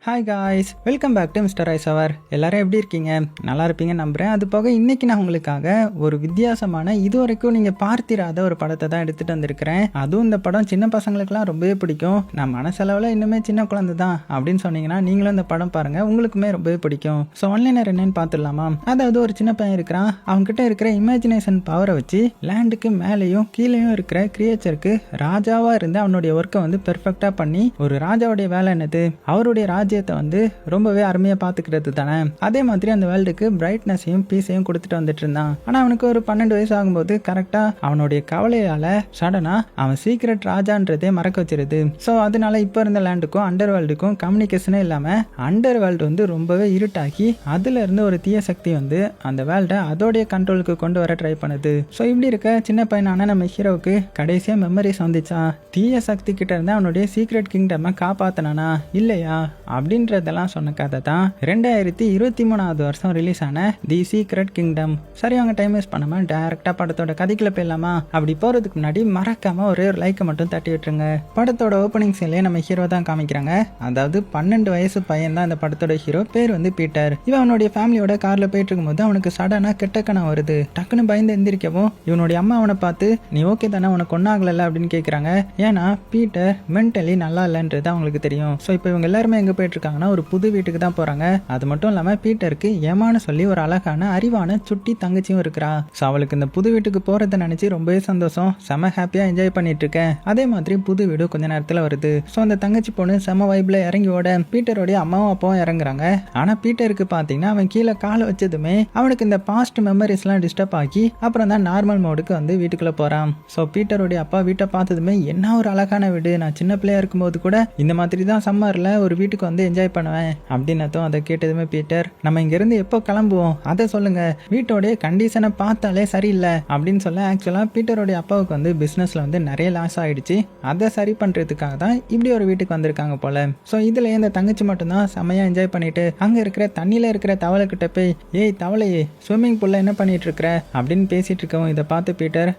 Hi guys, welcome back to mister ice hour. எல்லாரும் எப்படி இருக்கீங்க? நல்லா இருப்பீங்க நம்புகிறேன். அது போக இன்றைக்கி நான் உங்களுக்காக ஒரு வித்தியாசமான இது வரைக்கும் நீங்கள் பார்த்திராத ஒரு படத்தை தான் எடுத்துகிட்டு வந்திருக்கிறேன். அதுவும் இந்த படம் சின்ன பசங்களுக்குலாம் ரொம்பவே பிடிக்கும். நான் மனசளவில் இன்னுமே சின்ன குழந்தை தான் அப்படின்னு சொன்னீங்கன்னா நீங்களும் இந்த படம் பாருங்கள், உங்களுக்குமே ரொம்பவே பிடிக்கும். ஸோ ஒன்லைனர் என்னன்னு பார்த்துடலாமா? அதாவது ஒரு சின்ன பையன் இருக்கிறான். அவங்ககிட்ட இருக்கிற இமேஜினேஷன் பவரை வச்சு லேண்டுக்கு மேலேயும் கீழேயும் இருக்கிற கிரியேச்சருக்கு ராஜாவாக இருந்து அவனுடைய ஒர்க்கை வந்து பெர்ஃபெக்டாக பண்ணி ஒரு ராஜாவுடைய வேலை என்னது, அவருடைய ராஜ்யத்தை வந்து ரொம்பவே அருமையாக பார்த்துக்கிறது தானே. அதே மாதிரி அந்த வேர்ல்டுக்கு பிரைட்னஸையும் பீஸையும் கொடுத்துட்டு வந்துட்டு இருந்தான். ஆனால் அவனுக்கு ஒரு 12 வயசு ஆகும்போது கரெக்டாக அவனுடைய கவலையால் சடனாக அவன் சீக்ரெட் ராஜான்றதே மறக்க வச்சிருது. ஸோ அதனால இப்போ இருந்த லேண்டுக்கும் அண்டர் வேர்ல்டுக்கும் கம்யூனிகேஷனே இல்லாமல் அண்டர் வேர்ல்டு வந்து ரொம்பவே இருட்டாக்கி அதுல இருந்து ஒரு தீய சக்தி வந்து அந்த வேர்ல்டை அதோடைய கண்ட்ரோலுக்கு கொண்டு வர ட்ரை பண்ணுது. ஸோ இப்படி இருக்க சின்ன பையனான நம்ம ஹீரோவுக்கு கடைசியாக மெமரிஸ் வந்துச்சா, தீய சக்தி கிட்ட இருந்து அவனுடைய சீக்ரெட் கிங்டமை காப்பாத்தினானா இல்லையா அப்படின்றதெல்லாம் சொன்ன கதை தான் 2023 வருஷம் ரிலீஸ் ஆன தி சீக்ரெட் கிங்டம். சரி, அவங்க டைம் வேஸ்ட் பண்ணாம டைரக்டா படத்தோட கதைக்குள்ள போயிடலாமா? அப்படி போறதுக்கு முன்னாடி மறக்காம ஒரே ஒரு லைக்கை மட்டும் தட்டி விட்டுருங்க. படத்தோட ஓப்பனிங் சீன்லயே நம்ம ஹீரோ தான் காமிக்கிறாங்க. அதாவது 12 வயசு பையன் தான் இந்த படத்தோட ஹீரோ. பேர் வந்து பீட்டர். இவன் அவனுடைய ஃபேமிலியோட கார்ல போயிட்டு இருக்கும்போது அவனுக்கு சடனா கெட்ட கனவு வருது. டக்குன்னு பயந்து எந்திரிக்கவும் இவனுடைய அம்மா அவனை பார்த்து நீ ஓகே தானே, உனக்கு ஒன்னாகல அப்படின்னு கேட்குறாங்க. ஏன்னா பீட்டர் மென்டலி நல்லா இல்லைன்றது அவங்களுக்கு தெரியும். ஸோ இப்போ இவங்க எல்லாருமே எங்க போயிட்டு இருக்காங்கன்னா ஒரு புது வீட்டுக்கு தான் போறாங்க. அது மட்டும் இல்லாம பீட்டருக்கு ஏமான்னு சொல்லி ஒரு அழகான அறிவான சுட்டி தங்கச்சியும் இருக்கிறா. ஸோ அவளுக்கு இந்த புது வீட்டுக்கு போறதை நினைச்சு ரொம்பவே சந்தோஷம், செம ஹாப்பியா என்ஜாய் பண்ணிட்டு இருக்கேன். அதே மாதிரி புது வீடு கொஞ்ச நேரத்துல வருது. ஸோ அந்த தங்கச்சி பொண்ணு செம வைப்ல இறங்கி ஓட பீட்டரோடைய அம்மாவும் அப்பாவும் இறங்குறாங்க. ஆனா பீட்டருக்கு பாத்தீங்கன்னா அவன் கீழே காலை வச்சதுமே அவனுக்கு இந்த பாஸ்ட் மெமரிஸ் எல்லாம் டிஸ்டர்ப் ஆகி அப்புறம் தான் நார்மல் மோடுக்கு வந்து வீட்டுக்குள்ள போறான். ஸோ பீட்டருடைய அப்பா வீட்டை பார்த்ததுமே என்ன ஒரு அழகான வீடு, நான் சின்ன பிள்ளையா இருக்கும்போது கூட இந்த மாதிரி தான் சம்மர்ல ஒரு வீட்டுக்கு வந்து என்ஜாய் பண்ணுவேன் அப்படின்னதும் அதை கேட்டதுமே பீட்டர் நம்ம இங்க இருந்து எப்போ கிளம்புவோம் அதை சொல்லுங்க, வீட்டோடைய கண்டிஷனை பார்த்தாலே சரியில்லை அப்படின்னு சொல்ல. ஆக்சுவலா பீட்டருடைய அப்பாவுக்கு வந்து பிசினஸ்ல வந்து நிறைய லாஸ் ஆயிடுச்சு. அதை சரி பண்றதுக்காக தான் இப்படி ஒரு வீட்டுக்கு வந்திருக்காங்க போல. ஸோ இதுல இந்த தங்கச்சி மட்டும்தான் செமையா என்ஜாய் பண்ணிட்டு அங்க இருக்கிற தண்ணியில இருக்கிற தவளை கிட்ட போய் ஏய் தவளையே ஸ்விம்மிங் பூல்ல என்ன பண்ணிட்டு இருக்கிற அப்படின்னு பேசிட்டு இருக்கவும் இதை பார்த்து பீட்டர்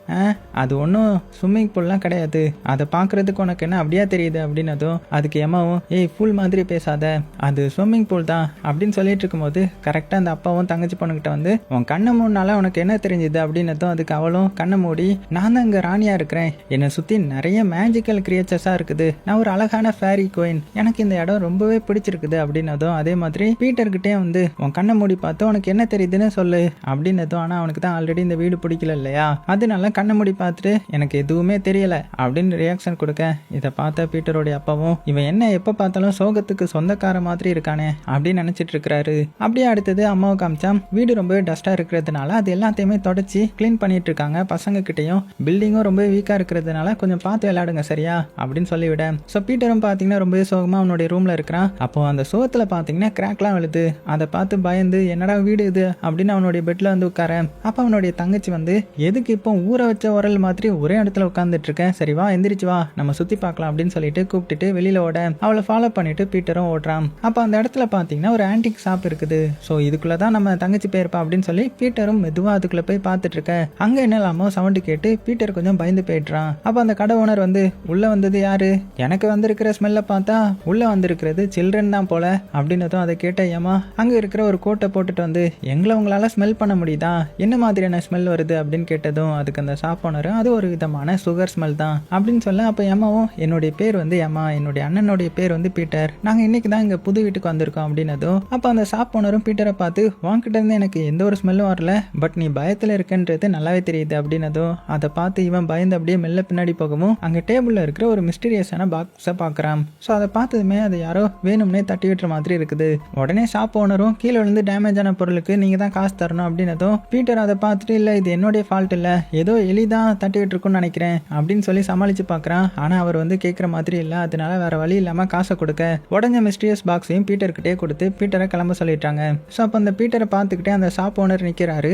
அது ஒன்றும் ஸ்விம்மிங் பூல்லாம் கிடையாது, அதை பார்க்கறதுக்கு உனக்கு என்ன அப்படியா தெரியுது அப்படின்னதும் அதுக்கு எம்மாவும் ஏய் ஃபுல் மாதிரி பேசாத, அது ஸ்விம்மிங் பூல் தான் அப்படின்னு சொல்லிட்டு இருக்கும்போது கரெக்டா அந்த அப்பாவும் தங்கச்சி பொண்ணுகிட்ட வந்து உன் கண்ணை மூடினால உனக்கு என்ன தெரிஞ்சுது அப்படின்னதும் அதுக்கு அவளும் கண்ணை மூடி நான் தான் இங்க ராணியா இருக்கிறேன், என்னை சுத்தி நிறைய மேஜிக்கல் கிரியேச்சர்ஸா இருக்குது, நான் ஒரு அழகான ஃபேரி கோயின், எனக்கு இந்த இடம் ரொம்பவே பிடிச்சிருக்குது அப்படின்னதும் அதே மாதிரி பீட்டர்கிட்டே வந்து உன் கண்ணை மூடி பார்த்து உனக்கு என்ன தெரியுதுன்னு சொல்லு அப்படின்னதும். ஆனா அவனுக்கு தான் ஆல்ரெடி இந்த வீடு பிடிக்கல இல்லையா, அதனால கண்ணை மூடி பார்த்துட்டு எனக்கு எதுவுமே தெரியல அப்படின்னு ரியாக்ஷன் கொடுக்க இதை பார்த்த பீட்டருடைய அப்பாவும் இவன் என்ன எப்ப பார்த்தாலும் சோகத்துக்கு சொந்தக்கார மாதிரி இருக்கானே அப்படின்னு நினைச்சிட்டு இருக்கிறாரு. அப்படியே அடுத்தது அம்மாவை காமிச்சா வீடு ரொம்பவே டஸ்டா இருக்கிறதுனால அது எல்லாத்தையுமே தொடச்சி கிளீன் பண்ணிட்டு இருக்காங்க. பசங்க கிட்டையும் பில்டிங்கும் ரொம்ப வீக்கா இருக்கிறதுனால கொஞ்சம் பார்த்து விளையாடுங்க சரியா அப்படின்னு சொல்லிவிட. ஸோ பீட்டரும் பார்த்தீங்கன்னா ரொம்பவே சோகமா அவனுடைய ரூம்ல இருக்கிறான். அப்போ அந்த சோகத்துல பார்த்தீங்கன்னா கிராக்லாம் விழுது. அதை பார்த்து பயந்து என்னடா வீடு இது அப்படின்னு அவனுடைய பெட்ல வந்து உட்கார. அப்ப அவனுடைய தங்கச்சி வந்து எதுக்கு இப்போ ஊற வச்ச உரல் மாதிரி ஒரே இடத்துல உட்கார்ந்துட்டு இருக்கேன், சரி வா எந்திரிச்சு வா நம்ம சுத்தி பார்க்கலாம் அப்படின்னு சொல்லிட்டு கூப்பிட்டுட்டு வெளியில ஓட அவளை ஃபாலோ பண்ணிட்டு பீட்டரும் ஓடுறான். அப்ப அந்த இடத்துல பாத்தீங்கன்னா ஒரு ஆன்டிக் ஷாப் இருக்குது. ஸோ இதுக்குள்ளதான் நம்ம தங்கச்சி போயிருப்பா அப்படின்னு சொல்லி பீட்டரும் மெதுவா அதுக்குள்ள போய் பார்த்துட்டு இருக்க. அங்க என்னலாமோ சவுண்டு கேட்டு பீட்டர் கொஞ்சம் பயந்து போயிடுறான். அப்ப அந்த கடை ஓனர் வந்து உள்ள வந்தது யாரு, எனக்கு வந்திருக்கிற ஸ்மெல்ல பார்த்தா உள்ள வந்திருக்கிறது சில்ட்ரன் தான் போல அப்படின்னதும் அதை கேட்ட ஏமா அங்க இருக்கிற ஒரு கோட்டை போட்டுட்டு வந்து எங்களை உங்களால ஸ்மெல் பண்ண முடியுதா, என்ன மாதிரியான ஸ்மெல் வருது அப்படின்னு கேட்டதும் அதுக்கு அந்த ஷாப் ஓனர் அது ஒரு விதமான சுகர் ஸ்மெல் தான் அப்படின்னு சொல்ல. அப்ப ஏமாவும் என்னுடைய பேர் வந்து ஏமா, என்னுடைய அண்ணனுடைய பேர் வந்து பீட்டர், நாங்க இன்னைக்கு தான் இங்க புது வீட்டுக்கு வந்திருக்கோம் அப்படின்னதும் அப்ப அந்த ஷாப் ஓனரும் பீட்டரை பார்த்து உன்கிட்ட இருந்து எனக்கு எந்த ஒரு ஸ்மெல்லும் வரல, பட் நீ பயத்துல இருக்குன்றது நல்லாவே தெரியுது அப்படின்னதும் அதை பார்த்து இவன் பயந்து அப்படியே மெல்ல பின்னாடி போகவும் அங்க டேபிள்ல இருக்கிற ஒரு மிஸ்டீரியஸான பாக்ஸை பார்க்கறான். ஸோ அதை பார்த்ததுமே அதை யாரோ வேணும்னே தட்டி விட்டுற மாதிரி இருக்குது. உடனே ஷாப் ஓனரும் கீழே விழுந்து டேமேஜ் ஆன பொருளுக்கு நீங்க தான் காசு தரணும் அப்படின்னதும் பீட்டர் அதை பார்த்துட்டு இல்ல இது என்னுடைய ஃபால்ட் இல்ல, ஏதோ எலிதான் தட்டி விட்டு இருக்குன்னு நினைக்கிறேன் அப்படின்னு சொல்லி சமாளிச்சு பார்க்கறான். ஆனா அவர் வந்து கேட்கிற மாதிரி இல்ல, அதனால வேற வழி இல்லாம காசை கொடுக்க உடஞ்ச மிஸ்டீரியஸ் பாக்ஸையும் பீட்டர்கிட்டே கொடுத்து பீட்டரை கிளம்ப சொல்லிட்டாங்க. ஸோ அப்போ அந்த பீட்டரை பார்த்துக்கிட்டே அந்த ஷாப் ஓனர் நிற்கிறாரு.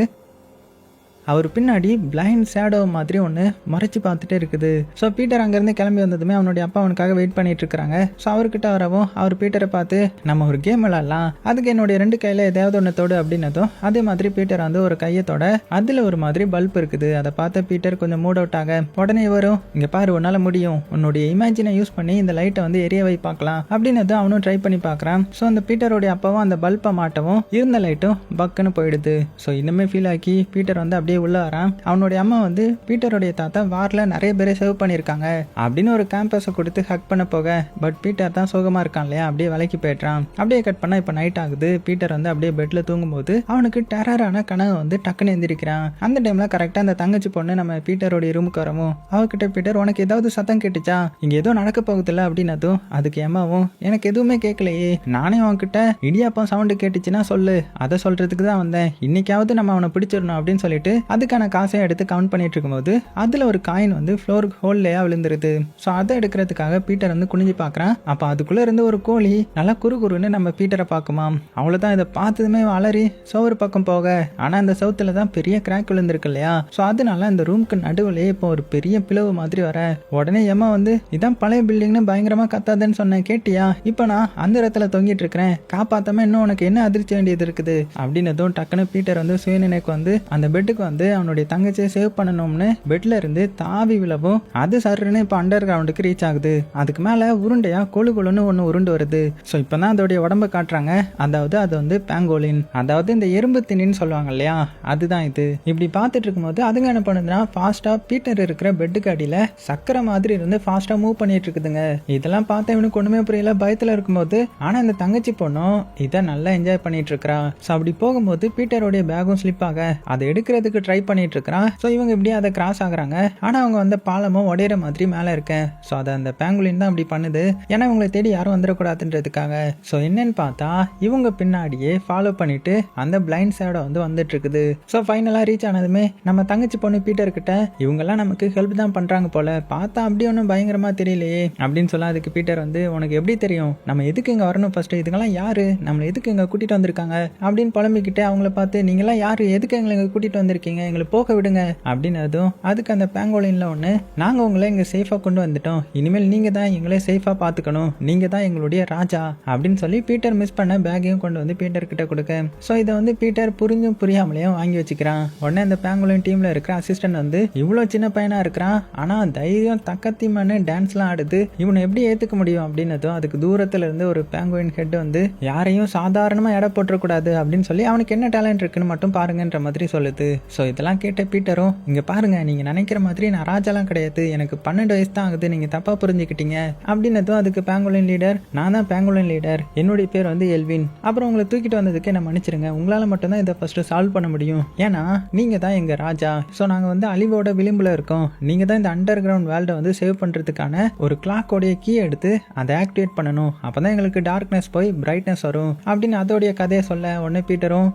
அவர் பின்னாடி பிளைண்ட் ஷேடோ மாதிரி ஒன்று மறைச்சு பார்த்துட்டே இருக்குது. ஸோ பீட்டர் அங்கேருந்து கிளம்பி வந்ததுமே அவனுடைய அப்பா அவனுக்காக வெயிட் பண்ணிட்டு இருக்காங்க. ஸோ அவர்கிட்ட வரவும் அவர் பீட்டரை பார்த்து நம்ம ஒரு கேம் விளாடலாம், அதுக்கு என்னுடைய 2 கையில் ஏதாவது ஒன்று தொடு அப்படின்னதும் அதே மாதிரி பீட்டர் வந்து ஒரு கையத்தோட அதில் ஒரு மாதிரி பல்ப் இருக்குது. அதை பார்த்த பீட்டர் கொஞ்சம் மூட் அவுட் ஆக உடனே வரும், இங்கே பாரு உன்னால முடியும், உன்னுடைய இமேஜினை யூஸ் பண்ணி இந்த லைட்டை வந்து எரிய வை பார்க்கலாம் அப்படின்னதும் அவனும் ட்ரை பண்ணி பார்க்குறான். ஸோ அந்த பீட்டருடைய அப்பாவும் அந்த பல்பை மாட்டவும் இருந்த லைட்டும் பக்குன்னு போயிடுது. ஸோ இன்னுமே ஃபீல் ஆக்கி பீட்டர் வந்து அப்படியே உள்ள வரான். அவனுடைய அம்மா வந்து பீட்டருடைய தாத்தா வாரில் நிறைய பேரை சேவ் பண்ணியிருக்காங்க அப்படின்னு ஒரு கேம்பஸை கொடுத்து ஹக் பண்ண போக பட் பீட்டர் தான் சோகமா இருக்கான் இல்லையா, அப்படியே விலைக்கு போயிடுறான். அப்படியே கட் பண்ணா இப்போ நைட் ஆகுது. பீட்டர் வந்து அப்படியே பெட்ல தூங்கும்போது அவனுக்கு டெரரான கனவு வந்து டக்குன்னு எந்திரிக்கிறான். அந்த டைம்ல கரெக்டா அந்த தங்கச்சி பொண்ணு நம்ம பீட்டரோட ரூமுக்கு வரவும் அவகிட்ட பீட்டர் உனக்கு ஏதாவது சத்தம் கேட்டுச்சா, இங்க ஏதோ நடக்க போகுதுல்ல அப்படின்னதும் அதுக்கு ஏமாவும் எனக்கு எதுவுமே கேட்கலையே, நானே அவன்கிட்ட இடியாப்பம் சவுண்டு கேட்டுச்சுன்னா சொல்லு, அதை சொல்றதுக்கு தான் வந்தேன், இன்னைக்காவது நம்ம அவனை பிடிச்சிடணும் அப்படின்னு சொல்லிட்டு அதுக்கான காசையும் எடுத்து கவுண்ட் பண்ணிட்டு இருக்கும்போது அதுல ஒரு காயின் வந்து ஃப்ளோர் ஹோல்லையா விழுந்துருது. ஸோ அதை எடுக்கிறதுக்காக பீட்டர் வந்து குனிஞ்சு பார்க்குறான். அப்போ அதுக்குள்ள இருந்து ஒரு கோழி நல்லா குறுகுறுன்னு நம்ம பீட்டரை பார்க்குமா. அவ்வளோதான், இதை பார்த்ததுமே அலறி சோறு பக்கம் போக, ஆனால் அந்த சவுத்துல தான் பெரிய கிராக் விழுந்திருக்கு இல்லையா. ஸோ அதனால அந்த ரூமுக்கு நடுவுலயே இப்போ ஒரு பெரிய பிளவு மாதிரி வர உடனே ஏமா வந்து இதான் பழைய பில்டிங்னு பயங்கரமா கத்தாதுன்னு சொன்னேன் கேட்டியா, இப்போ நான் அந்த இடத்துல தொங்கிட்டு இருக்கிறேன், காப்பாத்தாம இன்னும் உனக்கு என்ன அதிர்ச்சி வேண்டியது இருக்குது அப்படின்னதும் டக்குன்னு பீட்டர் வந்து சுயநினைக்கு வந்து அந்த பெட்டுக்கு வந்து அவனுடைய தங்கச்சியை சேவ் பண்ணணும்னு பெட்ல இருந்து தாவி விழவும் அது சருன்னு இப்போ அண்டர் கிரவுண்டுக்கு ரீச் ஆகுது. அதுக்கு மேல உருண்டையா கொழு கொழுன்னு ஒன்று உருண்டு வருது. ஸோ இப்போதான் அதோடைய உடம்ப காட்டுறாங்க. அதாவது அது வந்து பேங்கோலின், அதாவது இந்த எறும்பு திணின்னு சொல்லுவாங்க இல்லையா, அதுதான் இது. இப்படி பார்த்துட்டு இருக்கும்போது அதுங்க என்ன பண்ணுதுன்னா ஃபாஸ்டா பீட்டர் இருக்கிற பெட்டுக்கு அடியில சக்கரை மாதிரி இருந்து ஃபாஸ்டா மூவ் பண்ணிட்டு இருக்குதுங்க. இதெல்லாம் பார்த்தா இவனுக்கு ஒண்ணுமே புரியல, பயத்துல இருக்கும்போது ஆனா இந்த தங்கச்சி பொண்ணும் இதை நல்லா என்ஜாய் பண்ணிட்டு இருக்கா. ஸோ அப்படி போகும்போது பீட்டருடைய பேகும் ஸ்லிப் ஆக அதை எடுக்கிறதுக்கு ட்ரை பண்ணிட்டு இருக்கிறான். ஸோ இவங்க இப்படியே அதை கிராஸ் ஆகுறாங்க. ஆனா அவங்க வந்து பாலமும் உடையிற மாதிரி மேல இருக்கேன். ஸோ அதை அந்த பேங்குலின் தான் அப்படி பண்ணுது, ஏன்னா இவங்களை தேடி யாரும் வந்துடக்கூடாதுன்றதுக்காக. ஸோ என்னன்னு பார்த்தா இவங்க பின்னாடியே ஃபாலோ பண்ணிட்டு அந்த பிளைண்ட் ஷேடோ வந்து வந்துட்டு இருக்குது. ஸோ ஃபைனலாக ரீச் ஆனதுமே நம்ம தங்கச்சி பொண்ணு பீட்டர் கிட்ட இவங்கெல்லாம் நமக்கு ஹெல்ப் தான் பண்றாங்க போல, பார்த்தா அப்படி ஒன்றும் பயங்கரமா தெரியலையே அப்படின்னு சொல்ல அதுக்கு பீட்டர் வந்து உனக்கு எப்படி தெரியும், நம்ம எதுக்கு இங்கே வரணும், ஃபர்ஸ்ட் இதுக்கெல்லாம் யாரு, நம்மளை எதுக்கு இங்கே கூட்டிட்டு வந்திருக்காங்க அப்படின்னு புலம்பிக்கிட்டு அவங்கள பார்த்து நீங்களாம் யாரு, எதுக்கு எங்களை இங்கே கூட்டிட்டு வந்திருக்கீங்க, எங்களை போக விடுங்க அப்படின்னதும் அதுக்கு அந்த பேங்கோலின்ல ஒன்று நாங்கள் உங்களை இங்கே சேஃபாக கொண்டு வந்துட்டோம், இனிமேல் நீங்க தான் எங்களை சேஃபாக பார்த்துக்கணும், நீங்க தான் எங்களுடைய ராஜா அப்படின்னு சொல்லி பீட்டர் மிஸ் பண்ண பேக்கையும் கொண்டு வந்து பீட்டர் கிட்ட கொடுக்க. ஸோ இதை வந்து பீட்டர் புரிஞ்சும் புரியாமலையும் வாங்கி வச்சுக்கிறான். உடனே அந்த பேங்குலின் டீம்ல இருக்கிற அசிஸ்டன்ட் வந்து இவ்வளோ சின்ன பையனா இருக்கிறான், ஆனா தைரியம் தக்கத்திமன்னு டான்ஸ்லாம் ஆடுது, இவனை எப்படி ஏத்துக்க முடியும் அப்படின்னதும் அதுக்கு தூரத்துல இருந்து ஒரு பேங்குலின் ஹெட் வந்து யாரையும் சாதாரணமா எடை போட்டுறக்கூடாது அப்படின்னு சொல்லி அவனுக்கு என்ன டேலண்ட் இருக்குன்னு மட்டும் பாருங்கன்ற மாதிரி சொல்லுது. ஸோ இதெல்லாம் கேட்ட பீட்டரும் இங்க பாருங்க, நீங்க நினைக்கிற மாதிரி நான் ராஜாலாம் கிடையாது, எனக்கு 12 வயசு தான் ஆகுது, நீங்க தப்பா புரிஞ்சுக்கிட்டீங்க அப்படின்னதும் அதுக்கு பேங்குலின் லீடர் நான் தான் பேங்குலின் லீடர், என்னுடைய பேர் வந்து எல்வின், அப்புறம் உங்களை தூக்கிட்டு வந்ததுக்கு என்ன மன்னிச்சிருங்க, உங்களால மட்டும் தான் இதை ஃபர்ஸ்ட் சால்வ் பண்ண முடியும், ஏன்னா நீங்க தான் எங்க ராஜா. ஸோ நாங்க வந்து அழிவோட விளிம்புல இருக்கோம், நீங்க தான் இந்த அண்டர் கிரவுண்ட் வேர்ல்டை வந்து சேவ் பண்றதுக்கான ஒரு கிளாக்கோடைய கீ எடுத்து அதை ஆக்டிவேட் பண்ணணும், அப்பதான் எங்களுக்கு டார்க்னஸ் போய் பிரைட்னஸ் வரும் அப்படின்னு அதோடைய கதையை சொல்ல உடனே பீட்டரும்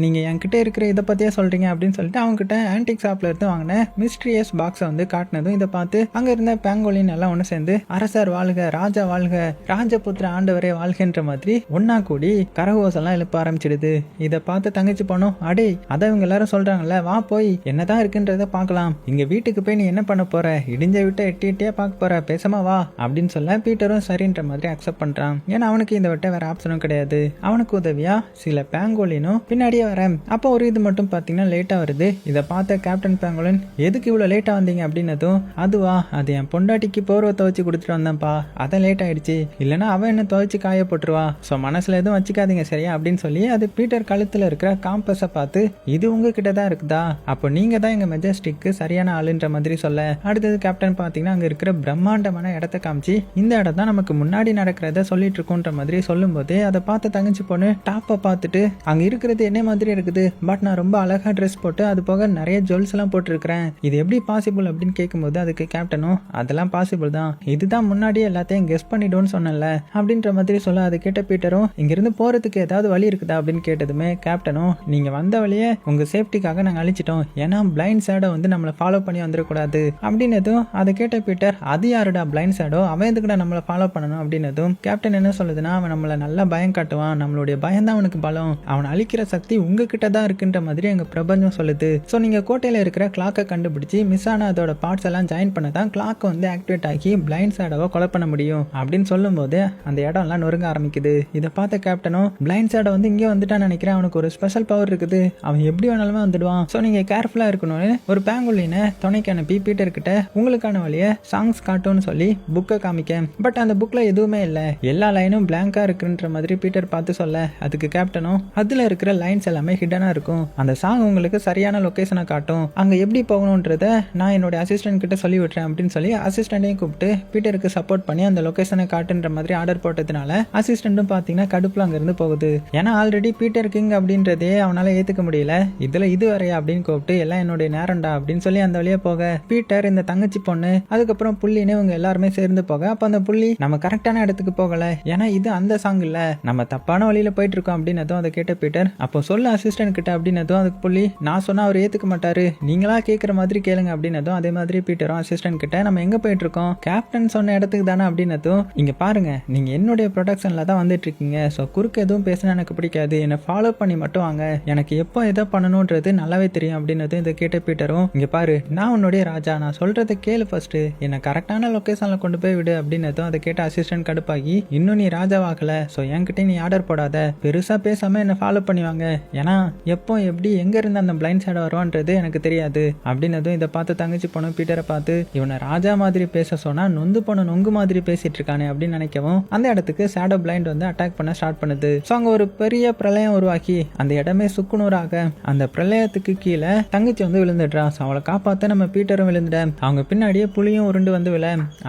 நீங்கள் என்கிட்ட இருக்கிற இதை பற்றியே சொல்கிறீங்க அப்படின்னு சொல்லிட்டு அவங்ககிட்ட ஆன்டிக் ஷாப்பில் இருந்து வாங்கின மிஸ்ட்ரியஸ் பாக்ஸை வந்து காட்டினதும் இதை பார்த்து அங்கே இருந்த பேங்கோலின் எல்லாம் ஒன்று சேர்ந்து அரசர் வாழ்க, ராஜா வாழ்க, ராஜபுத்திர ஆண்டவரே வாழ்கின்ற மாதிரி ஒன்னா கூடி கரகோசெல்லாம் எழுப்ப ஆரம்பிச்சிடுது. இதை பார்த்து தங்கச்சி போனோம், அடே அதை இவங்க எல்லாரும் சொல்கிறாங்கல்ல, வா போய் என்னதான் இருக்குன்றத பார்க்கலாம், இங்கே வீட்டுக்கு போய் நீ என்ன பண்ண போற, இடிஞ்ச விட்ட எட்டி எட்டியாக பார்க்க போற, பேசாம வா அப்படின்னு சொல்ல பீட்டரும் சரின்ற மாதிரி அக்செப்ட் பண்ணுறான். ஏன்னா அவனுக்கு இந்த விட்ட வேற ஆப்ஷனும் கிடையாது. அவனுக்கு உதவியா சில பேங்கோலினும் பின்னாடியே வரேன். அப்போ ஒரு இது மட்டும் பார்த்தீங்கன்னா லேட்டாக வருது. இதை பார்த்த கேப்டன் பேங்கோலின் எதுக்கு இவ்வளோ லேட்டாக வந்தீங்க அப்படின்னதும் அதுவா அது என் பொண்டாட்டிக்கு போர்வை துவைச்சு கொடுத்துட்டு வந்தேன்ப்பா, அதான் லேட் ஆயிடுச்சு, இல்லைன்னா அவன் என்ன துவைச்சு காய போட்டுருவா, ஸோ மனசில் எதுவும் வச்சுக்காதீங்க சரியா அப்படின்னு சொல்லி அது பீட்டர் கழுத்தில் இருக்கிற காம்பஸை பார்த்து இது உங்ககிட்ட தான் இருக்குதா, அப்போ நீங்க தான் எங்க மெஜஸ்டிக்கு சரியான ஆளுன்ற மாதிரி சொல்ல அடுத்தது கேப்டன் பார்த்தீங்கன்னா அங்கே இருக்கிற பிரம்மாண்டமான இடத்த காமிச்சு இந்த இடம் தான் நமக்கு முன்னாடி நடக்கிறத சொல்லிட்டு இருக்கோன்ற மாதிரி சொல்லும் போது அதை பார்த்த தங்கச்சி பொண்ணு டாப்பை பார்த்துட்டு அங்கே இருக்கிறது என்ன மாதிரி இருக்குது, பட் நான் ரொம்ப அழகா ட்ரெஸ் போட்டு அது போக நிறைய ஜுவல்ஸ் எல்லாம் போட்டிருக்கிறேன், இது எப்படி பாசிபிள் அப்படின்னு கேட்கும்போது அதுக்கு கேப்டனும் அதெல்லாம் பாசிபிள் தான், இதுதான் முன்னாடியே எல்லாத்தையும் கெஸ் பண்ணிடும்னு சொன்னல அப்படின்ற மாதிரி சொல்ல அதை கேட்ட பீட்டரும் இங்கிருந்து போறதுக்கு ஏதாவது வழி இருக்குதா அப்படின்னு கேட்டதுமே கேப்டனும் நீங்க வந்த வழியே உங்க சேஃப்டிக்காக நாங்கள் அழிச்சிட்டோம், ஏன்னா பிளைண்ட் ஷேடோ வந்து நம்மளை ஃபாலோ பண்ணி வந்துடக்கூடாது அப்படின்னதும் அதை கேட்ட பீட்டர் அது யாருடா பிளைண்ட் ஷேடோ, அவன் எதுக்குடா நம்மளை ஃபாலோ பண்ணணும் அப்படின்னதும் கேப்டன் என்ன சொல்லுதுன்னா அவன் நம்மளை நல்லா பயம் காட்டுவான், நம்மளுடைய பயம் தான் அவனுக்கு பலம், அவன் அழிக்கிற சக்தி உங்ககிட்ட தான் இருக்குன்ற மாதிரி எங்க பிரபஞ்சம் சொல்லுது. ஸோ நீங்க கோட்டையில இருக்கிற கிளாக்கை கண்டுபிடிச்சி மிஸ் ஆன அதோட பார்ட்ஸ் எல்லாம் ஜாயின் பண்ண தான் கிளாக் வந்து ஆக்டிவேட் ஆகி பிளைண்ட் ஷேடோவை கொலை பண்ண முடியும் அப்படின்னு சொல்லும் போது அந்த இடம் எல்லாம் நொறுங்க ஆரம்பிக்குது. இதை பார்த்த கேப்டனும் பிளைண்ட் ஷேடோ வந்து இங்கே வந்துட்டான்னு நினைக்கிறேன், அவனுக்கு ஒரு ஸ்பெஷல் பவர் இருக்குது, அவன் எப்படி வேணாலுமே வந்துடுவான், ஸோ நீங்க கேர்ஃபுல்லா இருக்கணும்னு ஒரு பேங்குலினை துணைக்கு அனுப்பி பீட்டர் கிட்ட உங்களுக்கான வழியை சாங்ஸ் காட்டும்னு சொல்லி புக்கை காமிக்க. பட் அந்த புக்ல எதுவுமே இல்லை, எல்லா லைனும் பிளாங்கா இருக்குன்ற மாதிரி பீட்டர் பார்த்து சொல்ல அதுக்கு கேப்டனும் அதுல இருக்கிற லைன்ஸ் எல்லாமே ஹிடனா இருக்கும், அந்த சாங் உங்களுக்கு சரியான லொகேஷனை காட்டும், அங்க எப்படி போகணும்ன்றத நான் என்னோட அசிஸ்டன்ட் கிட்ட சொல்லி விட்டுறேன் அப்படின்னு சொல்லி அசிஸ்டன்டையும் கூப்பிட்டு பீட்டருக்கு சப்போர்ட் பண்ணி அந்த லொகேஷனை காட்டுன்ற மாதிரி ஆர்டர் போட்டதுனால அசிஸ்டன்ட்டும் பாத்தீங்கன்னா கடுப்புல அங்க இருந்து போகுது. ஏன்னா ஆல்ரெடி பீட்டர் கிங் அப்படின்றதே அவனால ஏத்துக்க முடியல, இதுல இது வரையா அப்படின்னு கூப்பிட்டு எல்லாம் என்னுடைய நேரம்டா அப்படின்னு சொல்லி அந்த வழியா போக பீட்டர் இந்த தங்கச்சி பொண்ணு அதுக்கப்புறம் புள்ளின்னு இவங்க எல்லாருமே சேர்ந்து போக அப்ப அந்த புள்ளி நம்ம கரெக்டான இடத்துக்கு போகல, ஏன்னா இது அந்த சாங் இல்ல, நம்ம தப்பான வழியில போயிட்டு இருக்கோம் அப்படின்னதும் அதை கேட்ட பீட்டர் அப்போ சொல்ல அசிஸ்டன்ட் கிட்ட அப்படின்னதும் அதுக்கு புள்ளி நான் சொன்னா அவர் ஏத்துக்க மாட்டாரு, நீங்களா கேட்கற மாதிரி கேளுங்க அப்படின்னதும் அதே மாதிரி பீட்டரும் அசிஸ்டன்ட் கிட்ட நம்ம எங்க போயிட்டு இருக்கோம், கேப்டன் சொன்ன இடத்துக்கு தானே அப்படின்னதும் இங்க பாருங்க நீங்க என்னுடைய ப்ரொடக்ஷன்ல தான் வந்துட்டு இருக்கீங்க, ஸோ குறுக்கு எதுவும் பேசினா எனக்கு பிடிக்காது, என்னை ஃபாலோ பண்ணி மட்டும் வாங்க, எனக்கு எப்போ எதை பண்ணணும்ன்றது நல்லாவே தெரியும் அப்படின்னதும் இதை கேட்ட பீட்டரும் இங்க பாரு நான் உன்னுடைய ராஜா, நான் சொல்றதை கேளு ஃபர்ஸ்ட், என்னை கரெக்டான லொகேஷன்ல கொண்டு போய் விடு அப்படின்னதும் அதை கேட்ட அசிஸ்டன்ட் கடுப்பாகி இன்னும் நீ ராஜாவாகல, ஸோ என்கிட்ட நீ ஆர்டர் போடாத, பெருசா பேசாம என்ன ஃபாலோ பண்ணுவாங்க, ஏன்னா எப்போ எப்படி எங்க இருந்து அந்த பிளைண்ட் சைடு வருவான்றது எனக்கு தெரியாது அப்படின்னதும் இதை பார்த்து தங்கச்சி பொண்ணு பீட்டரை பார்த்து இவனை ராஜா மாதிரி பேச சொன்னா நொந்து பொண்ணு நொங்கு மாதிரி பேசிட்டு இருக்கானே அப்படின்னு நினைக்கவும் அந்த இடத்துக்கு ஷேடோ பிளைண்ட் வந்து அட்டாக் பண்ண ஸ்டார்ட் பண்ணுது. ஸோ அங்க ஒரு பெரிய பிரளயம் உருவாக்கி அந்த இடமே சுக்குநூறாக அந்த பிரளயத்துக்கு கீழே தங்கச்சி வந்து விழுந்துடுறா. அவளை காப்பாத்த நம்ம பீட்டரும் விழுந்துட அவங்க பின்னாடியே புளியும் உருண்டு வந்து விழ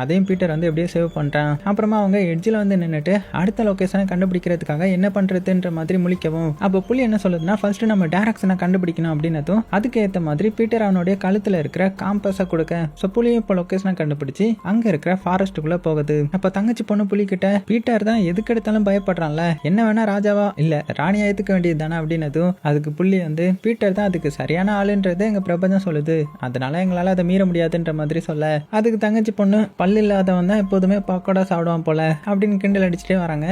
அதையும் பீட்டர் வந்து எப்படியே சேவ் பண்றான். அப்புறமா அவங்க எட்ஜில் வந்து நின்றுட்டு அடுத்த லொகேஷனை கண்டுபிடிக்கிறதுக்காக என்ன பண்றதுன்ற மாதிரி முழிக்கவும் அப்போ புலி என்ன சொல்லுதுன்னா ஃபர்ஸ்ட் நம்ம டைரக்ஷனை கண்டுபிடிக்கணும் அப்படின்னதும் அதுக்கு ஏற்ற மாதிரி பீட்டர் அவனுடைய கழுத்துல இருக்கிற காம்பஸை கொடுக்க ஸோ புலியும் இப்போ லொகேஷனை கண்டுபிடிச்சு அங்க இருக்கிற ஃபாரஸ்ட்டுக்குள்ள போகுது. அப்ப தங்கச்சி பொண்ணு புலி கிட்ட பீட்டர் தான் எதுக்கு எடுத்தாலும் பயப்படுறான்ல, என்ன வேணா ராஜாவா இல்ல ராணியா ஏத்துக்க வேண்டியது தானே அப்படின்னதும் அதுக்கு புள்ளி வந்து பீட்டர் தான் அதுக்கு சரியான ஆளுன்றது எங்க பிரபஞ்சம் சொல்லுது, அதனால எங்களால அதை மீற முடியாதுன்ற மாதிரி சொல்ல அதுக்கு தங்கச்சி பொண்ணு பல்லு இல்லாதவன் தான் எப்போதுமே பக்கோடா சாப்பிடுவான் போல அப்படின்னு கிண்டல் அடிச்சுட்டே வராங்க.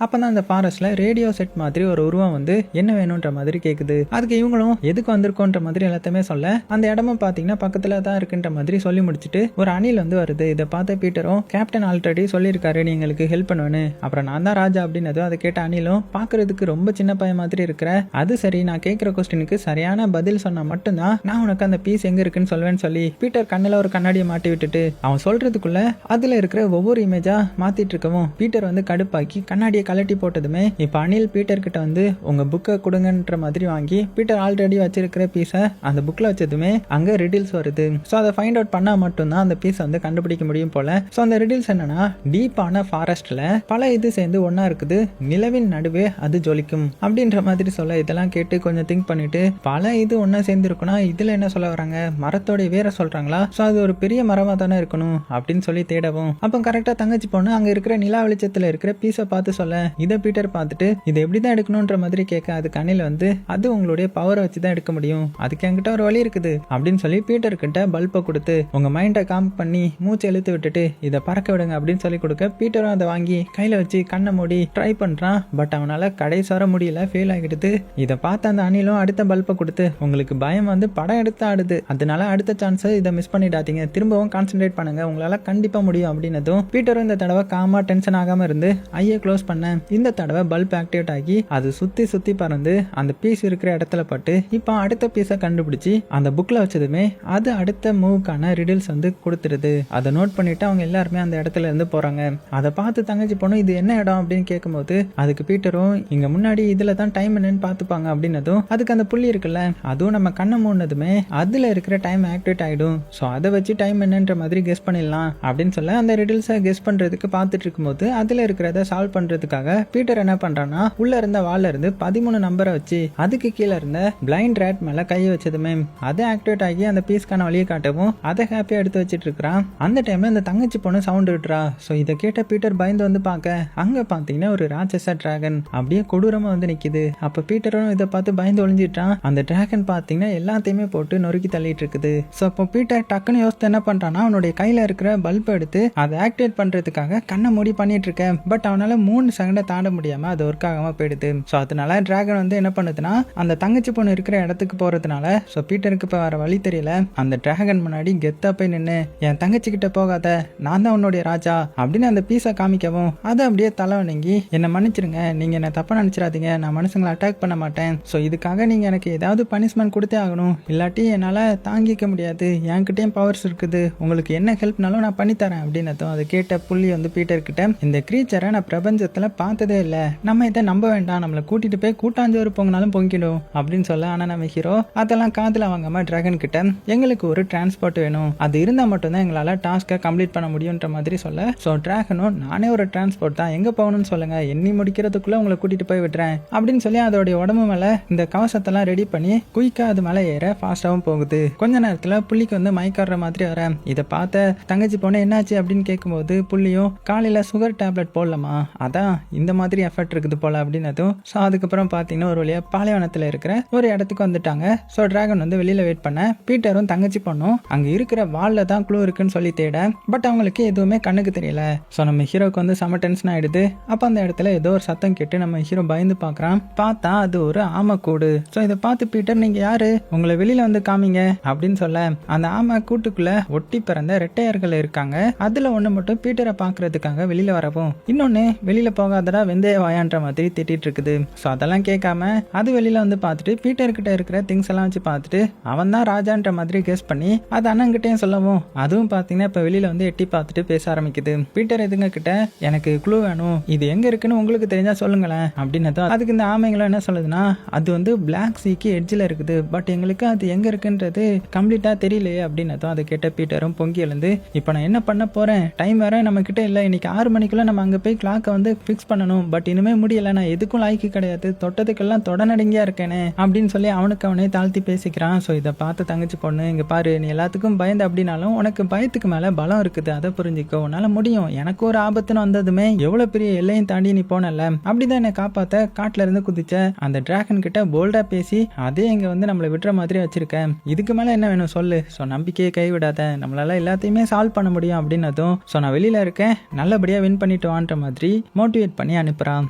அப்போ தான் அந்த ஃபாரஸ்ட்டில் ரேடியோ செட் மாதிரி ஒரு உருவம் வந்து என்ன வேணுன்ற மாதிரி கேட்குது. அதுக்கு இவங்களும் எதுக்கு வந்திருக்கோன்ற மாதிரி எல்லாத்தையுமே சொல்ல அந்த இடமும் பார்த்தீங்கன்னா பக்கத்தில் தான் இருக்குன்ற மாதிரி சொல்லி முடிச்சுட்டு ஒரு அணில் வந்து வருது. இதை பார்த்த பீட்டரும் கேப்டன் ஆல்ரெடி சொல்லியிருக்காரு நீ எங்களுக்கு ஹெல்ப் பண்ணுவேன்னு, அப்புறம் நான் தான் ராஜா அப்படின்னதும் அதை கேட்ட அணிலும் பார்க்கறதுக்கு ரொம்ப சின்ன பையன் மாதிரி இருக்கிற, அது சரி நான் கேட்குற கொஸ்டினுக்கு சரியான பதில் சொன்னா மட்டும்தான் நான் உனக்கு அந்த பீஸ் எங்க இருக்குன்னு சொல்வேன்னு சொல்லி பீட்டர் கண்ணில் ஒரு கண்ணாடியை மாட்டி விட்டுட்டு அவன் சொல்றதுக்குள்ள அதுல இருக்கிற ஒவ்வொரு இமேஜா மாத்திட்டு இருக்கவும் பீட்டர் வந்து கடுப்பாக்கி கண்ணாடியை கலட்டி போட்டதுமே இப்ப அனில் பீட்டர் கிட்ட வந்து உங்க புக்கை கொடுங்கன்ற மாதிரி வாங்கி பீட்டர் ஆல்ரெடி வச்சிருக்கிற பீஸை அந்த புக்ல வச்சதுமே அங்க ரிடில்ஸ் வருது. ஸோ அதை ஃபைண்ட் அவுட் பண்ணா மட்டும்தான் அந்த பீஸை வந்து கண்டுபிடிக்க முடியும் போல. ஸோ அந்த ரிடில்ஸ் என்னன்னா டீப்பான ஃபாரஸ்ட்ல பல இது சேர்ந்து ஒன்னா இருக்குது, நிலவின் நடுவே அது ஜொலிக்கும் அப்படின்ற மாதிரி சொல்ல இதெல்லாம் கேட்டு கொஞ்சம் திங்க் பண்ணிட்டு பல இது ஒன்னா சேர்ந்து இருக்குன்னா இதுல என்ன சொல்ல வராங்க, மரத்தோட வேற சொல்றாங்களா, ஸோ அது ஒரு பெரிய மரமா தானே இருக்கணும் அப்படின்னு சொல்லி தேடவும் அப்போ கரெக்டா தங்கச்சி பொண்ணு அங்க இருக்கிற நிலா வெளிச்சத்துல இருக்கிற பீஸை பார்த்து சொல்ல இதை பீட்டர் பார்த்துட்டு இதை எப்படிதான் எடுக்கணும்ன்ற மாதிரி கேட்க அதுக்கு அணில் வந்து அது உங்களுடைய பவரை வச்சுதான் எடுக்க முடியும், அதுக்கு என்கிட்ட ஒரு வழி இருக்குது அப்படின்னு சொல்லி பீட்டர் கிட்ட பல்பை கொடுத்து உங்க மைண்டை காம் பண்ணி மூச்சு இழுத்து விட்டுட்டு இதை பறக்க விடுங்க அப்படின்னு சொல்லி கொடுக்க பீட்டரும் அதை வாங்கி கையில வச்சு கண்ணை மூடி ட்ரை பண்றான். பட் அவனால கடைசி வர முடியல, ஃபெயில் ஆகிடுது. இதை பார்த்து அந்த அணிலும் அடுத்த பல்பை கொடுத்து உங்களுக்கு பயம் வந்து படம் எடுத்து ஆடுது, அதனால அடுத்த சான்ஸை இதை மிஸ் பண்ணிடாதீங்க, திரும்பவும் கான்சென்ட்ரேட் பண்ணுங்க, உங்களால கண்டிப்பா முடியும் அப்படின்னதும் பீட்டரும் இந்த தடவை காமா டென்ஷன் ஆகாம இருந்து ஐயை க்ளோஸ் பண்ண இந்த தடவை பல்ப் ஆக்டிவேட் ஆகி அது சுத்தி சுத்தி பறந்து அந்த பீஸ் இருக்கிற இடத்துல பட்டு இப்போ அடுத்த பீஸை கண்டுபிடிச்சி அந்த புக்ல வச்சதுமே அது அடுத்த மூவுக்கான ரிடில்ஸ் வந்து கொடுத்துருது. அதை நோட் பண்ணிட்டு அவங்க எல்லாருமே அந்த இடத்துல இருந்து போறாங்க. அதை பார்த்து தங்கச்சி பொண்ணு இது என்ன இடம் அப்படின்னு கேட்கும்போது அதுக்கு பீட்டரும் இங்க முன்னாடி இதுல தான் டைம் என்னன்னு பார்த்துப்பாங்க அப்படின்னதும் அதுக்கு அந்த புள்ளி இருக்குல்ல அதுவும் நம்ம கண்ணை மூடினதுமே அதுல இருக்கிற டைம் ஆக்டிவேட் ஆயிடும், ஸோ அதை வச்சு டைம் என்னன்ற மாதிரி கெஸ் பண்ணிடலாம் அப்படின்னு சொல்ல அந்த ரிடில்ஸை கெஸ் பண்றதுக்கு பார்த்துட்டு இருக்கும்போது அதுல இருக்கிறத சால்வ் பண்றதுக்காக பீட்டர் என்ன பண்றான்னா உள்ள இருந்த வால்ல இருந்து 13 நம்பரை வச்சு அதுக்கு கீழே இருந்த பிளைண்ட் ரேட் மேல கையை வச்சதுமே அதை ஆக்டிவேட் ஆகி அந்த பீஸ்க்கான வழியை காட்டவும் அதை ஹாப்பியா எடுத்து வச்சிட்டு இருக்கிறான். அந்த டைம்ல இந்த தங்கச்சி பொண்ணு சவுண்ட் விட்டுறா. ஸோ இதை கேட்ட பீட்டர் பயந்து வந்து பார்க்க அங்க பாத்தீங்கன்னா ஒரு ராட்சச டிராகன் அப்படியே கொடூரமா வந்து நிக்குது. அப்ப பீட்டரும் இதை பார்த்து பயந்து ஒளிஞ்சிட்டான். அந்த டிராகன் பாத்தீங்கன்னா எல்லாத்தையுமே போட்டு நொறுக்கி தள்ளிட்டு இருக்குது. ஸோ அப்போ பீட்டர் டக்குன்னு யோசித்து என்ன பண்றான்னா அவனுடைய கையில இருக்கிற பல்ப் எடுத்து அதை ஆக்டிவேட் பண்றதுக்காக கண்ணை மூடி பண்ணிட்டு இருக்கேன். பட் அவனால 3 செகண்ட் செகண்டை தாண்ட முடியாம அது ஒர்க் ஆகாம போயிடுது. ஸோ அதனால டிராகன் வந்து என்ன பண்ணுதுன்னா அந்த தங்கச்சி பொண்ணு இருக்கிற இடத்துக்கு போறதுனால ஸோ பீட்டருக்கு இப்போ வேற வழி தெரியல. அந்த டிராகன் முன்னாடி கெத்தா போய் நின்று என் தங்கச்சி கிட்ட போகாத, நான் தான் உன்னுடைய ராஜா அப்படின்னு அந்த பீஸை காமிக்கவும் அதை அப்படியே தலை வணங்கி என்னை மன்னிச்சிருங்க, நீங்க என்ன தப்பா நினைச்சிடாதீங்க, நான் மனுஷங்களை அட்டாக் பண்ண மாட்டேன். ஸோ இதுக்காக நீங்க எனக்கு ஏதாவது பனிஷ்மெண்ட் கொடுத்தே ஆகணும், இல்லாட்டி என்னால தாங்கிக்க முடியாது, என்கிட்டயும் பவர்ஸ் இருக்குது, உங்களுக்கு என்ன ஹெல்ப்னாலும் நான் பண்ணித்தரேன் அப்படின்னதும் அதை கேட்ட புள்ளி வந்து பீட்டர் கிட்ட இந்த கிரீச்சரை நான் பிரபஞ்சத்துல பார்த்ததே இல்லை, நம்ம இதை நம்ப வேண்டாம், நம்மளை கூட்டிட்டு போய் கூட்டாஞ்சோறு பொங்கினாலும் பொங்கிடும் அப்படின்னு சொல்ல. ஆனா நம்ம ஹீரோ அதெல்லாம் காதுல வாங்காம டிராகன் கிட்ட எங்களுக்கு ஒரு டிரான்ஸ்போர்ட் வேணும், அது இருந்தா மட்டும்தான் எங்களால டாஸ்கை கம்ப்ளீட் பண்ண முடியும்ன்ற மாதிரி சொல்ல. ஸோ டிராகனும் நானே ஒரு டிரான்ஸ்போர்ட் தான், எங்க போகணும்னு சொல்லுங்க, எண்ணி முடிக்கிறதுக்குள்ள உங்களை கூட்டிட்டு போய் விடுறேன் அப்படின்னு சொல்லி அதோடைய உடம்பு மேல இந்த கவசத்தெல்லாம் ரெடி பண்ணி குயிக்கா அது மேல ஏற ஃபாஸ்டாவும் போகுது. கொஞ்ச நேரத்துல புள்ளிக்கு வந்து மயக்காடுற மாதிரி வர இதை பார்த்த தங்கச்சி போன என்னாச்சு அப்படின்னு கேட்கும்போது புள்ளியும் காலையில சுகர் டேப்லெட் போடலாமா, அதான் இந்த மாதிரி எஃபெக்ட் இருக்குது போல அப்படின்னதும். ஸோ அதுக்கப்புறம் பார்த்தீங்கன்னா ஒரு வழியா பாலைவனத்தில் இருக்கிற ஒரு இடத்துக்கு வந்துட்டாங்க. ஸோ டிராகன் வந்து வெளியில வெயிட் பண்ண பீட்டரும் தங்கச்சி பொண்ணும் அங்க இருக்கிற வால்ல தான் க்ளூ இருக்குன்னு சொல்லி தேட பட் அவங்களுக்கு எதுவுமே கண்ணுக்கு தெரியல. ஸோ நம்ம ஹீரோக்கு வந்து செம டென்ஷன் ஆயிடுது. அப்போ அந்த இடத்துல ஏதோ ஒரு சத்தம் கேட்டு நம்ம ஹீரோ பயந்து பார்க்கறான். பார்த்தா அது ஒரு ஆமைக்கூடு. ஸோ இதை பார்த்து பீட்டர் நீங்க யாரு, உங்களை வெளியில வந்து காமிங்க அப்படின்னு சொல்ல அந்த ஆமை கூட்டுக்குள்ள ஒட்டி பிறந்த ரெட்டையர்கள் இருக்காங்க. அதுல ஒண்ணு மட்டும் பீட்டரை பாக்குறதுக்காக வெளியில வரவும் இன்னொன்னு வெளியில போகாதடா வெந்தய வாயான்ற மாதிரி திட்டிட்டு இருக்குது. ஸோ அதெல்லாம் கேட்காம அது வெளியில வந்து பார்த்துட்டு பீட்டர் கிட்ட இருக்கிற திங்ஸ் எல்லாம் வச்சு பார்த்துட்டு அவன் தான் ராஜான்ற மாதிரி கெஸ் பண்ணி அது அண்ணன்கிட்டையும் சொல்லவும் அதுவும் பார்த்தீங்கன்னா இப்போ வெளியில வந்து எட்டி பார்த்துட்டு பேச ஆரம்பிக்குது. பீட்டர் எதுங்க கிட்ட எனக்கு க்ளூ வேணும், இது எங்க இருக்குன்னு உங்களுக்கு தெரிஞ்சா சொல்லுங்களேன் அப்படின்னதும் அதுக்கு இந்த ஆமைங்களும் என்ன சொல்லுதுன்னா அது வந்து பிளாக் சீக்கு எட்ஜில் இருக்குது, பட் எங்களுக்கு அது எங்க இருக்குன்றது கம்ப்ளீட்டா தெரியலையே அப்படின்னதும் அதை கேட்ட பீட்டரும் பொங்கி எழுந்து இப்போ நான் என்ன பண்ண போறேன், டைம் வேற நம்ம கிட்ட இல்லை, இன்னைக்கு 6 மணிக்குள்ள நம்ம அங்க போய் கிளாக்கை வந்து ஃபிக்ஸ் பண்ணணும், பட் இனிமே முடியல, நான் எதுக்கும் லாய்க்கு கிடையாது, தொட்டதுக்கெல்லாம் தொடநடுங்கியா இருக்கேனே அப்படின்னு சொல்லி அவனுக்கு அவனே தாழ்த்தி பேசிக்கிறான். ஸோ இதை பார்த்து தங்கச்சி பொண்ணு இங்க பாரு, நீ எல்லாத்துக்கும் பயந்து அப்படின்னாலும் உனக்கு பயத்துக்கு மேல பலம் இருக்குது, அதை புரிஞ்சுக்கோ, உன்னால முடியும், எனக்கு ஒரு ஆபத்துன்னு வந்ததுமே எவ்வளவு பெரிய எல்லையும் தாண்டி நீ போனல, அப்படிதான் என்னை காப்பாத்த காட்டுல இருந்து குதிச்ச அந்த டிராகன் கிட்ட போல்டா பேசி அதே இங்க வந்து நம்மளை விட்டுற மாதிரி வச்சிருக்கேன், இதுக்கு மேல என்ன வேணும் சொல்லு, ஸோ நம்பிக்கையை கைவிடாத, நம்மளால எல்லாத்தையுமே சால்வ் பண்ண முடியும் அப்படின்னதும் ஸோ நான் வெளியில இருக்கேன், நல்லபடியா வின் பண்ணிட்டு வான்ற மாதிரி மோட்டிவேட் பண்ணி அனுப்புறான்.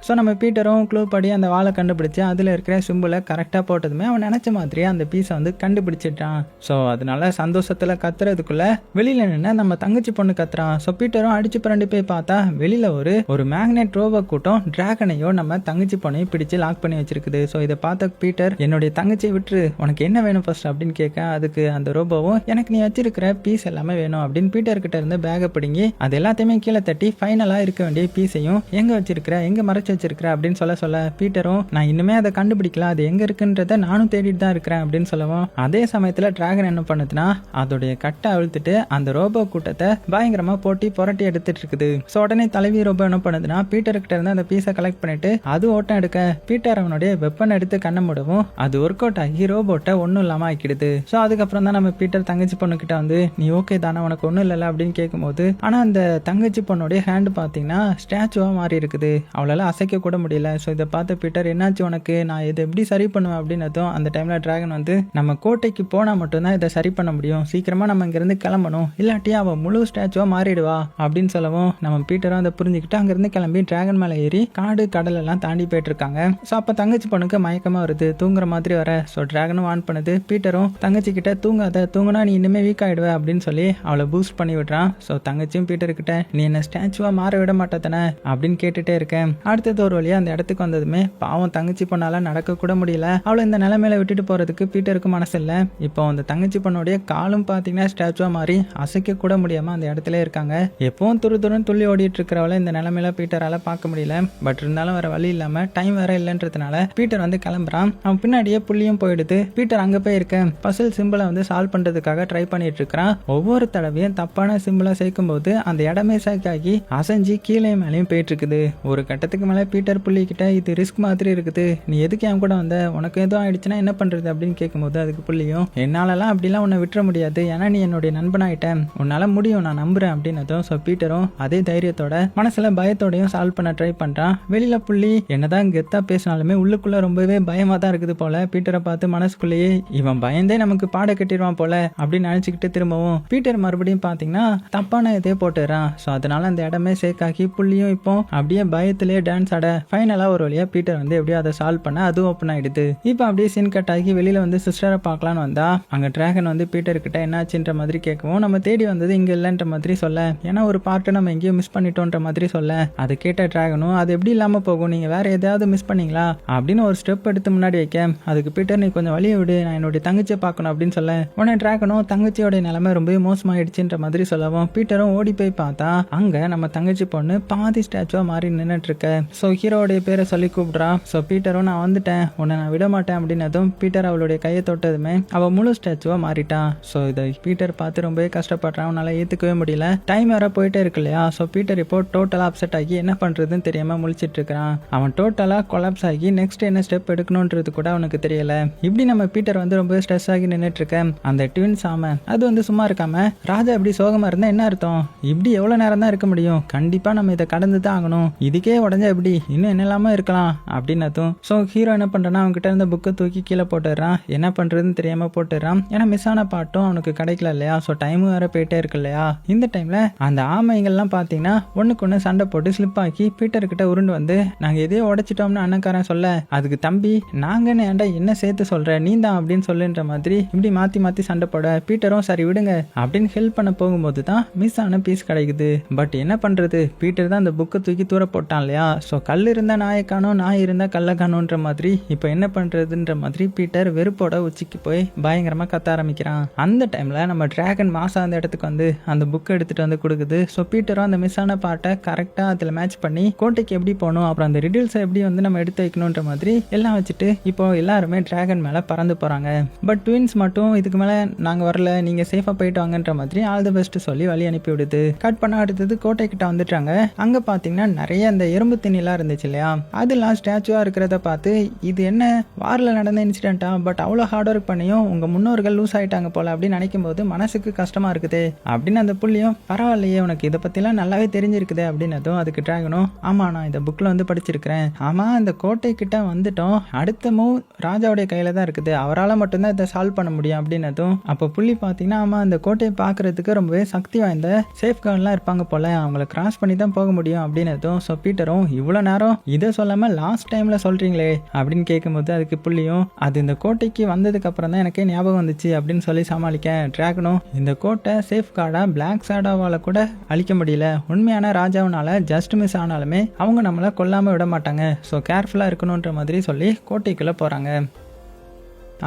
ஸோ நம்ம பீட்டரும் க்ளூ படி அந்த வாழை கண்டுபிடிச்சு அதில் இருக்கிற சிம்பிளை கரெக்டாக போட்டதுமே அவன் நினச்ச மாதிரியே அந்த பீஸை வந்து கண்டுபிடிச்சிட்டான். ஸோ அதனால சந்தோஷத்தில் கத்துறதுக்குள்ள வெளியில் நின்று நம்ம தங்கச்சி பொண்ணு கத்துறான். ஸோ பீட்டரும் அடிச்சு புரண்டு போய் பார்த்தா வெளியில் ஒரு மேக்னெட் ரோபோ கூட்டம் டிராகனையோ நம்ம தங்கச்சி பொண்ணையும் பிடிச்சு லாக் பண்ணி வச்சிருக்குது. ஸோ இதை பார்த்த பீட்டர் என்னுடைய தங்கச்சியை விட்டுரு, உனக்கு என்ன வேணும் ஃபர்ஸ்ட் அப்படின்னு கேட்க அதுக்கு அந்த ரோபோவும் எனக்கு நீ வச்சிருக்கிற பீஸ் எல்லாமே வேணும் அப்படின்னு பீட்டர் கிட்ட இருந்து பேகை பிடிங்கி அது எல்லாத்தையுமே கீழே தட்டி ஃபைனலாக இருக்க வேண்டிய பீஸையும் எங்கே வச்சிருக்கிற எங்கே மறைச்சு வச்சிருக்கிற அப்படின்னு சொல்ல பீட்டரும் நான் இன்னுமே அதை கண்டுபிடிக்கல, அது எங்க இருக்குன்றத நானும் தேடிட்டு தான் இருக்கிறேன் அப்படின்னு சொல்லவும் அதே சமயத்துல டிராகன் என்ன பண்ணுதுன்னா அதோடைய கட்டை அழுத்துட்டு அந்த ரோபோ கூட்டத்தை பயங்கரமா போட்டி புரட்டி எடுத்துட்டு இருக்குது. ஸோ உடனே தலைவி ரோபோ என்ன பண்ணுதுன்னா பீட்டர் கிட்ட இருந்து அந்த பீஸை கலெக்ட் பண்ணிட்டு அது ஓட்டம் எடுக்க பீட்டர் அவனுடைய வெப்பன் எடுத்து கண்ண முடவும் அது ஒர்க் அவுட் ஆகி ரோபோட்டை ஒன்னும் இல்லாம ஆக்கிடுது. ஸோ அதுக்கப்புறம் தான் நம்ம பீட்டர் தங்கச்சி பொண்ணு கிட்ட வந்து நீ ஓகே தானே, உனக்கு ஒன்னும் இல்லைல்ல அப்படின்னு கேட்கும்போது ஆனா அந்த தங்கச்சி பொண்ணுடைய ஹேண்ட் பாத்தீங்கன்னா ஸ்டாச்சுவா மாறி இருக்குது, அவளால அசைக்க கூட முடியல. ஸோ இதை பார்த்த பீட்டர் என்னாச்சு உனக்கு, நான் இதை எப்படி சரி பண்ணுவேன் அப்படின்னதும் அந்த டைம்ல டிராகன் வந்து நம்ம கோட்டைக்கு போனா மட்டும்தான் இதை சரி பண்ண முடியும், சீக்கிரமா நம்ம இங்கிருந்து கிளம்பணும், இல்லாட்டி அவ முழு ஸ்டாச்சுவா மாறிடுவா அப்படின்னு சொல்லவும் நம்ம பீட்டரும் அதை புரிஞ்சுக்கிட்டு அங்கிருந்து கிளம்பி டிராகன் மேலே ஏறி காடு கடல் எல்லாம் தாண்டி போயிட்டு இருக்காங்க. ஸோ அப்ப தங்கச்சி பொண்ணுக்கு மயக்கமா வருது, தூங்குற மாதிரி வர. ஸோ டிராகனும் ஆன் பண்ணுது. பீட்டரும் தங்கச்சி கிட்ட தூங்காத, தூங்குனா நீ இன்னுமே வீக் ஆயிடுவ அப்படின்னு சொல்லி அவளை பூஸ்ட் பண்ணி விடுறான். ஸோ தங்கச்சியும் பீட்டர் கிட்ட நீ என்ன ஸ்டாச்சுவா மாற விட மாட்டேதானே அப்படின்னு கேட்டுட்டே இருக்கேன். அடுத்தது ஒரு வழியா அந்த இடத்துக்கு வந்ததுமே பாவம் தங்கச்சி பொண்ணால நடக்க கூட முடியல, அவளை இந்த நிலைமையில விட்டுட்டு போறதுக்கு பீட்டருக்கு மனசு இல்ல. இப்போ அந்த தங்கச்சி பொண்ணுடைய காலும் பாத்தீங்கன்னா ஸ்டாச்சுவா மாதிரி அசைக்க கூட முடியாம அந்த இடத்துல இருக்காங்க. எப்பவும் துருதுருன்னு துள்ளி ஓடிட்டு இருக்கிறவளை இந்த நிலைமையில பீட்டரால பார்க்க முடியல. பட் இருந்தாலும் வேற வழி இல்லாம டைம் வேற இல்லைன்றதுனால பீட்டர் வந்து கிளம்புறான். அவன் பின்னாடியே புள்ளியும் போயிடுது. பீட்டர் அங்க போய் இருக்க பசில் சிம்பிளை வந்து சால்வ் பண்றதுக்காக ட்ரை பண்ணிட்டு இருக்கிறான். ஒவ்வொரு தடவையும் தப்பான சிம்பிளா சேர்க்கும் போது அந்த இடமே சேக்காகி அசைஞ்சு கீழே மேலேயும் போயிட்டு இருக்குது. ஒரு கட்டத்துக்கு மேலே பீட்டர் புள்ளிக்கிட்ட இது ரிஸ்க் மாதிரி இருக்குது, நீ எதுக்கு என் கூட வந்த, உனக்கு எதுவும் ஆயிடுச்சுன்னா என்ன பண்றது அப்படின்னு கேட்கும்போது அதுக்கு புள்ளியும் என்னாலலாம் அப்படிலாம் உன்னை விட்டுற முடியாது, ஏன்னா நீ என்னுடைய நண்பனாயிட்டேன், உன்னால முடியும் நான் நம்புறேன் அப்படின்னதும் ஸோ பீட்டரும் அதே தைரியத்தோட மனசுல பயத்தோடையும் சால்வ் பண்ண ட்ரை பண்றான். வெளியில புள்ளி என்னதான் கெத்தா பேசினாலுமே உள்ளுக்குள்ள ரொம்பவே பயமா தான் இருக்குது போல. பீட்டரை பார்த்து மனசுக்குள்ளேயே இவன் பயந்தே நமக்கு பாட கட்டிடுவான் போல அப்படின்னு நினைச்சுக்கிட்டு திரும்பவும் பீட்டர் மறுபடியும் பாத்தீங்கன்னா தப்பான இதே போட்டுறான். ஸோ அதனால அந்த இடமே சேக்காக்கி புள்ளியும் இப்போ அப்படியே பயத்திலேயே டான்ஸ் ஆட ஃபைனலா ஒரு வழியா பீட்டர் வந்து எப்படியோ அதை சால்வ் பண்ண அதுவும் ஓப்பன் ஆயிடுது. இப்போ அப்படியே சீன் கட் ஆகி வெளியில வந்து சிஸ்டரை பார்க்கலான்னு வந்தா அங்க டிராகன் வந்து பீட்டர் கிட்ட என்னாச்சுன்ற மாதிரி கேட்கவும் நம்ம தேடி வந்தது இங்க இல்லைன்ற மாதிரி சொல்ல, ஏன்னா ஒரு பார்ட்டை நம்ம எங்கேயோ மிஸ் பண்ணிட்டோன்ற மாதிரி சொல்ல, அதை கேட்ட டிராகனும் அது எப்படி இல்லாம போகும், நீங்க வேற ஏதாவது மிஸ் பண்ணீங்களா அப்படின்னு ஒரு ஸ்டெப் எடுத்து முன்னாடி வைக்க அதுக்கு பீட்டர் நீ கொஞ்சம் வழியை விடு, நான் என்னுடைய தங்கச்சியை பார்க்கணும் அப்படின்னு சொல்ல உடனே டிராகனும் தங்கச்சியோட நிலைமை ரொம்பவே மோசமாயிடுச்சுன்ற மாதிரி சொல்லவும் பீட்டரும் ஓடி போய் பார்த்தா அங்க நம்ம தங்கச்சி பொண்ணு பாதி ஸ்டாச்சுவா மாறி நின்றுட்டு இருக்க. ஸோ ஹீரோடைய பேரை சொல்லி கூப்பிடுறா. ஸோ பீட்டரும் நான் வந்துட்டேன், உன்னை நான் விட மாட்டேன் அப்படின்னதும் பீட்டர் அவளுடைய கையை தொட்டதுமே அவ முழு ஸ்டாச்சுவா மாறிட்டான். ஸோ இதை பீட்டர் பார்த்து ரொம்பவே கஷ்டப்படுறான், அவனால ஏத்துக்கவே முடியல. டைம் வேற போயிட்டே இருக்கு இல்லையா. ஸோ பீட்டர் இப்போ டோட்டலா அப்செட் ஆகி என்ன பண்றதுன்னு தெரியாம முழிச்சிட்டு இருக்கிறான். அவன் டோட்டலா கொலாப்ஸ் ஆகி நெக்ஸ்ட் என்ன ஸ்டெப் எடுக்கணும்ன்றது கூட அவனுக்கு தெரியல. இப்படி நம்ம பீட்டர் வந்து ரொம்ப ஸ்ட்ரெஸ் ஆகி நின்றுட்டு இருக்க அந்த ட்வின்ஸ் ஆம அது வந்து சும்மா இருக்காம ராஜா இப்படி சோகமா இருந்தா என்ன அர்த்தம், இப்படி எவ்வளவு நேரம் தான் இருக்க முடியும், கண்டிப்பா நம்ம இதை கடந்து தான் ஆகணும், இதுக்கே உடஞ்சா எப்படி இன்னும் என்னெல்லாம இருக்கலாம் அப்படின்னதும் ஸோ ஹீரோ என்ன பண்றான்னா அவங்க கிட்ட இருந்த புக்கை தூக்கி கீழே போட்டுறான். என்ன பண்றதுன்னு தெரியாம போட்டுறான். ஏன்னா மிஸ் ஆன பாட்டும் அவனுக்கு கிடைக்கல இல்லையா. ஸோ டைமும் வேற போயிட்டே இருக்கு இல்லையா. இந்த டைம்ல அந்த ஆமைங்கள்லாம் பாத்தீங்கன்னா ஒண்ணுக்கு ஒண்ணு சண்டை போட்டு ஸ்லிப் ஆக்கி பீட்டர் கிட்ட உருண்டு வந்து நாங்க எதையோ உடைச்சிட்டோம்னு அண்ணக்காரன் சொல்ல அதுக்கு தம்பி நாங்கன்னு ஏன்டா என்ன சேர்த்து சொல்ற நீ தான் அப்படின்னு சொல்லுன்ற மாதிரி இப்படி மாத்தி மாத்தி சண்டை போட பீட்டரும் சரி விடுங்க அப்படின்னு ஹெல்ப் பண்ண போகும்போது தான் மிஸ் ஆன பீஸ் கிடைக்குது. பட் என்ன பண்றது, பீட்டர் தான் அந்த புக்கை தூக்கி தூர போட்டான் இல்லையா. ஸோ கல் இருந்தா நாயை காணும், நாய் இருந்தா கல்ல காணும்ன்ற மாதிரி இப்போ என்ன பண்றதுன்ற மாதிரி பீட்டர் வெறுப்போட உச்சிக்கு போய் பயங்கரமா கத்த ஆரம்பிக்கிறான். அந்த டைம்ல நம்ம டிராகன் மாசா அந்த இடத்துக்கு வந்து அந்த புக்கை எடுத்துட்டு வந்து கொடுக்குது. ஸோ பீட்டரும் அந்த மிஸ் ஆன பாட்டை கரெக்டா அதுல மேட்ச் பண்ணி கோட்டைக்கு எப்படி போகணும், அப்புறம் அந்த ரிடில்ஸை எப்படி வந்து நம்ம எடுத்து வைக்கணும்ன்ற மாதிரி எல்லாம் வச்சுட்டு இப்போ எல்லாருமே டிராகன் மேல பறந்து போறாங்க. பட் ட்வின்ஸ் மட்டும் இதுக்கு மேல நாங்க வரல, நீங்க சேஃபா போயிட்டு வாங்கன்ற மாதிரி ஆல் தி பெஸ்ட் சொல்லி வழி அனுப்பி விடுது. கட் பண்ண அடுத்தது கோட்டை கிட்ட வந்துட்டாங்க. அங்க பாத்தீங்கன்னா நிறைய அந்த எறும்பு திணிலாம் இருந்துச்சு இல்லையா, அதெல்லாம் ஸ்டாச்சுவா இருக்கிறத பார்த்து இது என்ன வாரில் நடந்த இன்சிடென்ட்டா, பட் அவ்வளோ ஹார்ட் ஒர்க் பண்ணியும் உங்க முன்னோர்கள் லூஸ் ஆயிட்டாங்க போல அப்படின்னு நினைக்கும் போது மனசுக்கு கஷ்டமா இருக்குது அப்படின்னு அந்த புள்ளியும் பரவாயில்லையே உனக்கு இதை பத்திலாம் நல்லாவே தெரிஞ்சிருக்குது அப்படின்னதும் அதுக்கு டிராகனும் ஆமா நான் இந்த புக்ல வந்து படிச்சிருக்கிறேன், ஆமா இந்த கோட்டை கிட்ட வந்துட்டோம், அடுத்த மூவ் ராஜாவுடைய கையில தான் இருக்குது, அவரால் மட்டும்தான் இதை சால்வ் பண்ண முடியும் அப்படின்னதும் அப்போ புள்ளி பார்த்தீங்கன்னா ஆமா அந்த கோட்டையை பார்க்கறதுக்கு ரொம்பவே சக்தி வாய்ந்த சேஃப் கார்ட்லாம் இருப்பாங்க போல, அவங்கள கிராஸ் பண்ணி தான் போக முடியும் அப்படின்னதும் ஸோ பீட்டரும் இவ்வளோ நேரம் இதை சொல்லாம லாஸ்ட் டைம்ல சொல்றீங்களே அப்படின்னு கேட்கும்போது அதுக்கு புள்ளியும் அது இந்த கோட்டைக்கு வந்ததுக்கு அப்புறம் தான் எனக்கே ஞாபகம் வந்துச்சு அப்படின்னு சொல்லி சமாளிக்க டிராகனும் இந்த கோட்டை சேஃப் கார்டா பிளாக் சாடாவால கூட அழிக்க முடியல, உண்மையான ராஜாவனால ஜஸ்ட் மிஸ் ஆனாலுமே அவங்க நம்மளை கொல்லாம விட மாட்டாங்க, ஸோ கேர்ஃபுல்லா இருக்கணும்ன்ற மாதிரி சொல்லி கோட்டைக்குள்ள போறாங்க.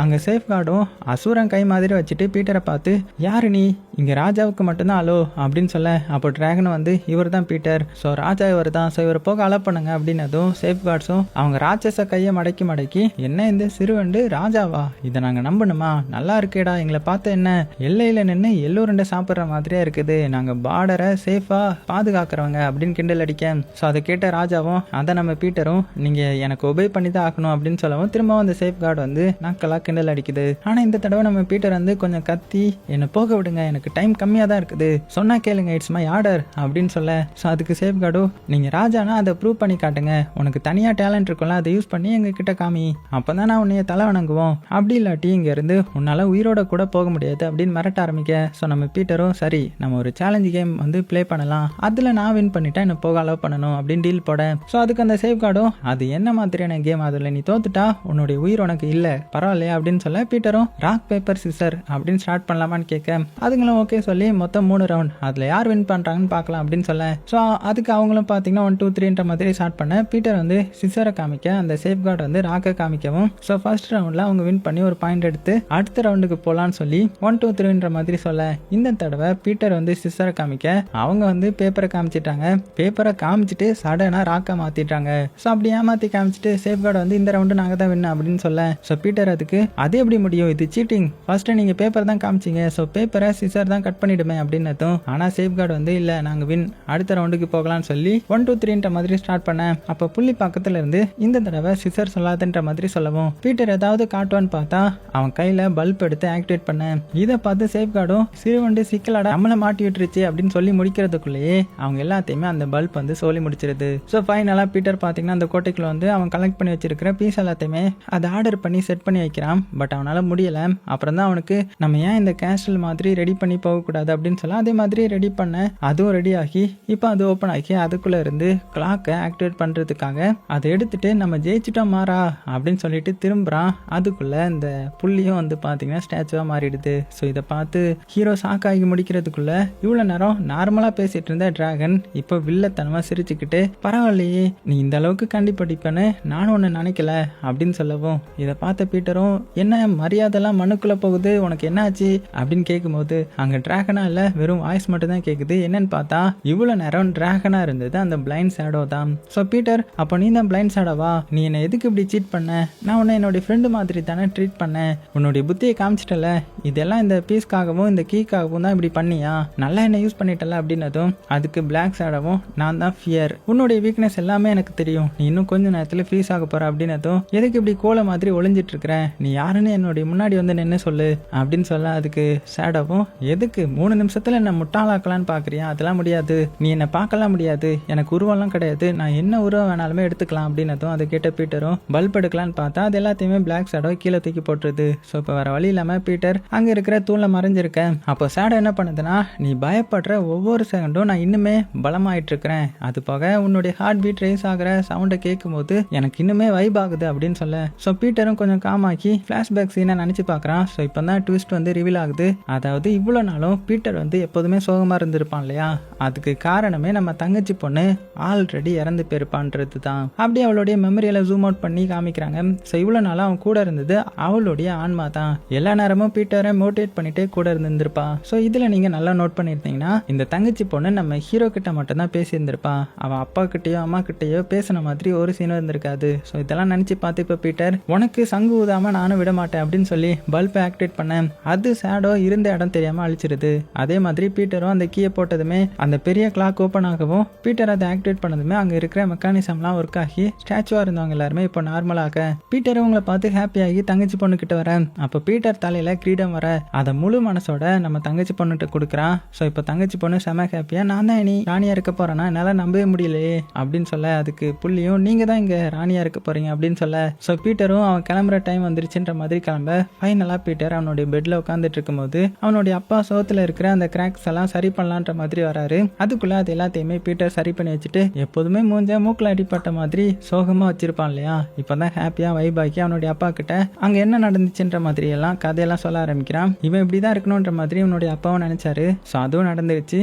அங்கே சேஃப் கார்டும் அசூரன் கை மாதிரி வச்சுட்டு பீட்டரை பார்த்து யாரு நீ, இங்கே ராஜாவுக்கு மட்டும்தான் அலோ அப்படின்னு சொல்ல அப்போ டிராகன் வந்து இவர் தான் பீட்டர், ஸோ ராஜா இவர் தான், ஸோ இவரை போக அலோ பண்ணுங்க அப்படின்னதும் சேஃப் கார்ட்ஸும் அவங்க ராட்சச கையை மடக்கி மடக்கி என்ன இந்த சிறுவண்டு ராஜாவா, இதை நாங்கள் நம்பணுமா, நல்லா இருக்கேடா, எங்களை பார்த்து என்ன எல்லையில் நின்று எல்லோருண்டை சாப்பிட்ற மாதிரியே இருக்குது, நாங்கள் பார்டரை சேஃபாக பாதுகாக்கிறவங்க அப்படின்னு கிண்டல் அடிக்க ஸோ அதை கேட்ட ராஜாவும் அதை நம்ம பீட்டரும் நீங்கள் எனக்கு ஒபே பண்ணி தான் ஆக்கணும் அப்படின்னு சொல்லவும் திரும்பவும் அந்த சேஃப் கார்டு வந்து நாக்கெல்லாம் கிண்டல் அடிக்குது. ஆனா இந்த தடவை நம்ம பீட்டர் வந்து கொஞ்சம் கத்தி என்ன போக விடுங்க, எனக்கு டைம் கம்மியா தான் இருக்குது, சொன்னா கேளுங்க, இட்ஸ் மை ஆர்டர் அப்படின்னு சொல்ல ஸோ அதுக்கு சேஃப் கார்டும் நீங்க ராஜானா அதை ப்ரூவ் பண்ணி காட்டுங்க, உனக்கு தனியா டேலண்ட் இருக்கும்ல அதை யூஸ் பண்ணி எங்க கிட்ட காமி, அப்பதான் நான் உன்னைய தலை வணங்குவோம், அப்படி இல்லாட்டி இங்க இருந்து உன்னால உயிரோட கூட போக முடியாது அப்படின்னு மிரட்ட ஆரம்பிக்க ஸோ நம்ம பீட்டரும் சரி நம்ம ஒரு சேலஞ்ச் கேம் வந்து பிளே பண்ணலாம், அதுல நான் வின் பண்ணிட்டா என்ன போக அலோவ் பண்ணணும் அப்படின்னு டீல் போட ஸோ அதுக்கு அந்த சேஃப் கார்டும் அது என்ன மாதிரியான கேம், அதுல நீ தோத்துட்டா உன்னுடைய உயிர் உனக்கு இல்ல பரவாயில்லையா அப்படின்னு சொல்ல பீட்டரும் ராக் பேப்பர் சிசர் அப்படின்னு ஸ்டார்ட் பண்ணலாமான்னு கேட்க அதுங்களும் ஓகே சொல்லி மொத்தம் 3 ரவுண்ட் அதுல யார் வின் பண்றாங்கன்னு பார்க்கலாம் அப்படின்னு சொல்ல ஸோ அதுக்கு அவங்களும் பார்த்தீங்கன்னா 1 2 3ன்ற மாதிரி ஸ்டார்ட் பண்ண பீட்டர் வந்து சிசரை காமிக்க அந்த சேஃப் கார்டு வந்து ராக்கை காமிக்கவும் ஸோ ஃபர்ஸ்ட் ரவுண்ட்ல அவங்க வின் பண்ணி ஒரு பாயிண்ட் எடுத்து அடுத்த ரவுண்டுக்கு போலான்னு சொல்லி 1 2 3ன்ற மாதிரி சொல்ல இந்த தடவை பீட்டர் வந்து சிசரை காமிக்க அவங்க வந்து பேப்பரை காமிச்சிட்டாங்க, பேப்பரை காமிச்சிட்டு சடனா ராக்கா மாத்திட்டாங்க. ஸோ அப்படி ஏமாத்தி காமிச்சிட்டு சேஃப் கார்டு வந்து இந்த ரவுண்டு நாங்க தான் வின் அப்படின்னு சொல்ல ஸோ பீட்டர் அதுக்கு அதுக்கு அது எப்படி முடியும், இது சீட்டிங், ஃபர்ஸ்ட் நீங்க பேப்பர் தான் காமிச்சிங்க, ஸோ பேப்பரை சிசர் தான் கட் பண்ணிடுமே அப்படின்னதும் ஆனா சேஃப்கார்டு வந்து இல்ல நாங்க வின், அடுத்த ரவுண்டுக்கு போகலாம்னு சொல்லி 1 2 3ன்ற மாதிரி ஸ்டார்ட் பண்ண. அப்ப புள்ளி பக்கத்துல இருந்து இந்த தடவை சிசர் சொல்லாதுன்ற மாதிரி சொல்லவும் பீட்டர் ஏதாவது காட்டுவான்னு பார்த்தா அவன் கையில பல்ப் எடுத்து ஆக்டிவேட் பண்ண. இதை பார்த்து சேஃப்கார்டும் சிறுவண்டு சிக்கலாட நம்மளை மாட்டி விட்டுருச்சு அப்படின்னு சொல்லி முடிக்கிறதுக்குள்ளேயே அவங்க எல்லாத்தையுமே அந்த பல்ப் வந்து சொல்லி முடிச்சிருது. ஸோ ஃபைனலா பீட்டர் பாத்தீங்கன்னா அந்த கோட்டைக்குள்ள வந்து அவன் கலெக்ட் பண்ணி வச்சிருக்கிற பீஸ் எல்லாத்தையுமே அதை ஆர்டர் பண்ணி செட் பண்ணி வைக்கிறான். பட் அவனால முடியல. அப்புறம் தான் அவனுக்கு நம்ம ஏன் இந்த கேஸ்டல் மாதிரி ரெடி பண்ணி போகக்கூடாது அப்படின்னு சொல்ல அதே மாதிரி ரெடி பண்ண அதுவும் ரெடி ஆகி இப்போ அது ஓப்பன் ஆகி அதுக்குள்ள இருந்து கிளாக்கை ஆக்டிவேட் பண்றதுக்காக அதை எடுத்துட்டு நம்ம ஜெயிச்சிட்டோம் மாறா அப்படின்னு சொல்லிட்டு திரும்புறான். அதுக்குள்ள இந்த புள்ளியும் வந்து பாத்தீங்கன்னா ஸ்டாச்சுவா மாறிடுது. ஸோ இதை பார்த்து ஹீரோ ஷாக்காகி முடிக்கிறதுக்குள்ள இவ்வளவு நேரம் நார்மலா பேசிட்டு இருந்த டிராகன் இப்போ வில்லத்தனமா சிரிச்சுக்கிட்டு பரவாயில்லையே நீ இந்த அளவுக்கு கண்டிப்படிப்பேன்னு நானும் ஒன்று நினைக்கல அப்படின்னு சொல்லவும் இதை பார்த்த பீட்டரும் என்ன மரியாதைலாம் மண்ணுக்குள்ள போகுது, உனக்கு என்ன ஆச்சு அப்படின்னு கேட்கும்போது அங்க டிராகனா இல்ல வெறும் வாய்ஸ் மட்டும் தான் கேக்குது. என்னன்னு பார்த்தா இவ்வளவு நேரம் டிராகனா இருந்தது அந்த பிளைண்ட் ஷேடோ தான். ஸோ பீட்டர் அப்போ நீ தான் பிளைண்ட் ஷேடோவா, நீ என்ன எதுக்கு இப்படி சீட் பண்ண, நான் உன்னை என்னுடைய ஃப்ரெண்டு மாதிரி தானே ட்ரீட் பண்ணேன், உன்னுடைய புத்தியை காமிச்சிட்டல, இதெல்லாம் இந்த பீஸ்க்காகவும் இந்த கீக்காகவும் தான் இப்படி பண்ணியா, நல்லா என்ன யூஸ் பண்ணிட்டல அப்படின்னதும் அதுக்கு பிளாக் ஷேடோவும் நான் தான் ஃபியர், உன்னுடைய வீக்னஸ் எல்லாமே எனக்கு தெரியும், நீ இன்னும் கொஞ்ச நேரத்தில் ஃப்ரீஸ் ஆக போற அப்படின்னதும் எதுக்கு இப்படி கோலை மாதிரி ஒளிஞ்சிட்டு இருக்கிற, நீ யாருன்னு என்னுடைய முன்னாடி வந்து நின்று சொல்லு அப்படின்னு சொல்ல அதுக்கு ஷேடோவும் எதுக்கு 3 நிமிஷத்துல என்ன முட்டாளாக்கலான்னு பாக்குறியா, அதெல்லாம் முடியாது, நீ என்ன பார்க்கலாம் முடியாது, எனக்கு உருவம்லாம் கிடையாது, நான் என்ன உருவம் வேணாலுமே எடுத்துக்கலாம் அப்படின்னதும் அதை கேட்ட பீட்டரும் பல்ப் எடுக்கலான்னு பார்த்தா அது எல்லாத்தையுமே பிளாக் ஷேடோ கீழே தூக்கி போட்டுருது. ஸோ இப்போ வேற வழி இல்லாம பீட்டர் அங்க இருக்கிற தூண்ல மறைஞ்சிருக்க. அப்போ ஷேடோ என்ன பண்ணுதுன்னா நீ பயப்படுற ஒவ்வொரு செகண்டும் நான் இன்னுமே பலமாயிட்டு இருக்கிறேன், அது போக உன்னுடைய ஹார்ட் பீட் ரேஸ் ஆகிற சவுண்டை கேட்கும் போது எனக்கு இன்னுமே வைப் ஆகுது அப்படின்னு சொல்ல. ஸோ பீட்டரும் கொஞ்சம் காமாக்கி பிளாஷ்பேக் சீனை நினைச்சு பார்க்கறான். ஸோ இப்போ தான் ட்விஸ்ட் வந்து ரிவீல் ஆகுது. அதாவது இவ்வளோ நாளும் பீட்டர் வந்து எப்போதுமே சோகமா இருந்திருப்பான் இல்லையா, அதுக்கு காரணமே நம்ம தங்கச்சி பொண்ணு ஆல்ரெடி இறந்து போயிருப்பான்றது தான். அப்படி அவளுடைய மெமரியில ஜூம் அவுட் பண்ணி காமிக்கிறாங்க. ஸோ இவ்வளோ நாளும் அவன் கூட இருந்தது அவளுடைய ஆன்மா தான். எல்லா நேரமும் பீட்டரை மோட்டிவேட் பண்ணிட்டே கூட இருந்திருப்பா. ஸோ இதுல நீங்க நல்லா நோட் பண்ணிருந்தீங்கன்னா இந்த தங்கச்சி பொண்ணு நம்ம ஹீரோ கிட்ட மட்டும் தான் பேசி இருந்திருப்பா, அவன் அப்பா கிட்டயோ அம்மா கிட்டயோ பேசின மாதிரி ஒரு சீனும் இருந்திருக்காது. ஸோ இதெல்லாம் நினைச்சு பார்த்து இப்போ பீட்டர் உனக்கு சங்கு ஊதாம நானும் விட மாட்டேன் அப்படின்னு சொல்லி பல்பை ஆக்டிவேட் பண்ணேன். அது ஷேடோ இருந்த இடம் தெரியாம அழிச்சிருது. அதே மாதிரி பீட்டரும் அந்த கீயை போட்டதுமே அந்த பெரிய கிளாக் ஓப்பன் ஆகவும் பீட்டர் அதை ஆக்டிவேட் பண்ணதுமே அங்க இருக்கிற மெக்கானிசம்லாம் ஒர்க் ஆகி ஸ்டாச்சுவா இருந்தவங்க எல்லாருமே இப்போ நார்மலாக பீட்டர் உங்களை பார்த்து ஹாப்பி ஆகி தங்கச்சி பொண்ணு கிட்ட வர. அப்போ பீட்டர் தலையில கிரீடம் வர அதை முழு மனசோட நம்ம தங்கச்சி பொண்ணுகிட்ட கொடுக்குறான். ஸோ இப்போ தங்கச்சி பொண்ணு செம ஹாப்பியா நான் தான் இனி ராணியா இருக்க போறேன்னா என்னால நம்பவே முடியலையே அப்படின்னு சொல்ல அதுக்கு புள்ளியும் நீங்க தான் இங்க ராணியா இருக்க போறீங்க அப்படின்னு சொல்ல. ஸோ பீட்டரும் அவன் கிளம்புற டைம் வந்துருச்சுன்ற மாதிரி கிளம்ப ஃபைனலா பீட்டர் அவனுடைய பெட்ல உட்காந்துட்டு இருக்கும்போது அவனுடைய அப்பா சோத்துல இருக்கிற அந்த கிராக்ஸ் எல்லாம் சரி பண்ணலான்ற மாதிரி வராரு. அதுக்குள்ள அது எல்லாத்தையுமே பீட்டர் சரி பண்ணி வச்சுட்டு எப்போதுமே மூஞ்ச மூக்குல அடிப்பட்ட மாதிரி சோகமா வச்சிருப்பான் இல்லையா, இப்பதான் ஹாப்பியா வைப் ஆக்கி அவனுடைய அப்பா கிட்ட அங்க என்ன நடந்துச்சுன்ற மாதிரி எல்லாம் கதையெல்லாம் சொல்ல ஆரம்பிக்கிறான். இவன் இப்படிதான் இருக்கணும்ன்ற மாதிரி அவனுடைய அப்பாவும் நினைச்சாரு. ஸோ அதுவும் நடந்துருச்சு.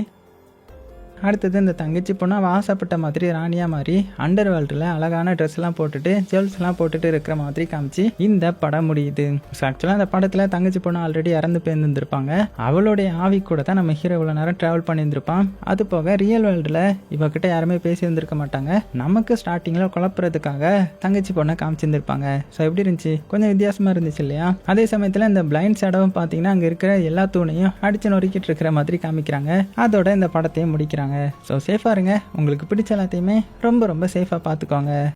அடுத்தது இந்த தங்கச்சி பொண்ணு அவள் ஆசைப்பட்ட மாதிரி ராணியா மாதிரி அண்டர் வேர்ல்டில் அழகான ட்ரெஸ் எல்லாம் போட்டுட்டு ஜுவல்ஸ் எல்லாம் போட்டுட்டு இருக்கிற மாதிரி காமிச்சு இந்த படம் முடியுது. ஆக்சுவலாக அந்த படத்தில் தங்கச்சி பொண்ணு ஆல்ரெடி இறந்து போயிருந்துருப்பாங்க. அவளுடைய ஆவி கூட தான் நம்ம ஹீரோ இவ்வளோ நேரம் ட்ராவல் பண்ணியிருந்திருப்பான். அது போக ரியல் வேர்ல்டில் இவகிட்ட யாருமே பேசியிருந்திருக்க மாட்டாங்க. நமக்கு ஸ்டார்டிங்கில் குழப்புறதுக்காக தங்கச்சி பொண்ணை காமிச்சிருந்திருப்பாங்க. ஸோ எப்படி இருந்துச்சு, கொஞ்சம் வித்தியாசமாக இருந்துச்சு இல்லையா. அதே சமயத்தில் இந்த பிளைண்ட் ஷேடோவும் பார்த்தீங்கன்னா அங்கே இருக்கிற எல்லா தூணையும் அடிச்சு நொறுக்கிட்டு இருக்கிற மாதிரி காமிக்கிறாங்க. அதோட இந்த படத்தையும் முடிக்கிறாங்க. ஸோ சேஃபாக இருங்க, உங்களுக்கு பிடிச்ச எல்லாத்தையுமே ரொம்ப ரொம்ப சேஃபாக பார்த்துக்கோங்க.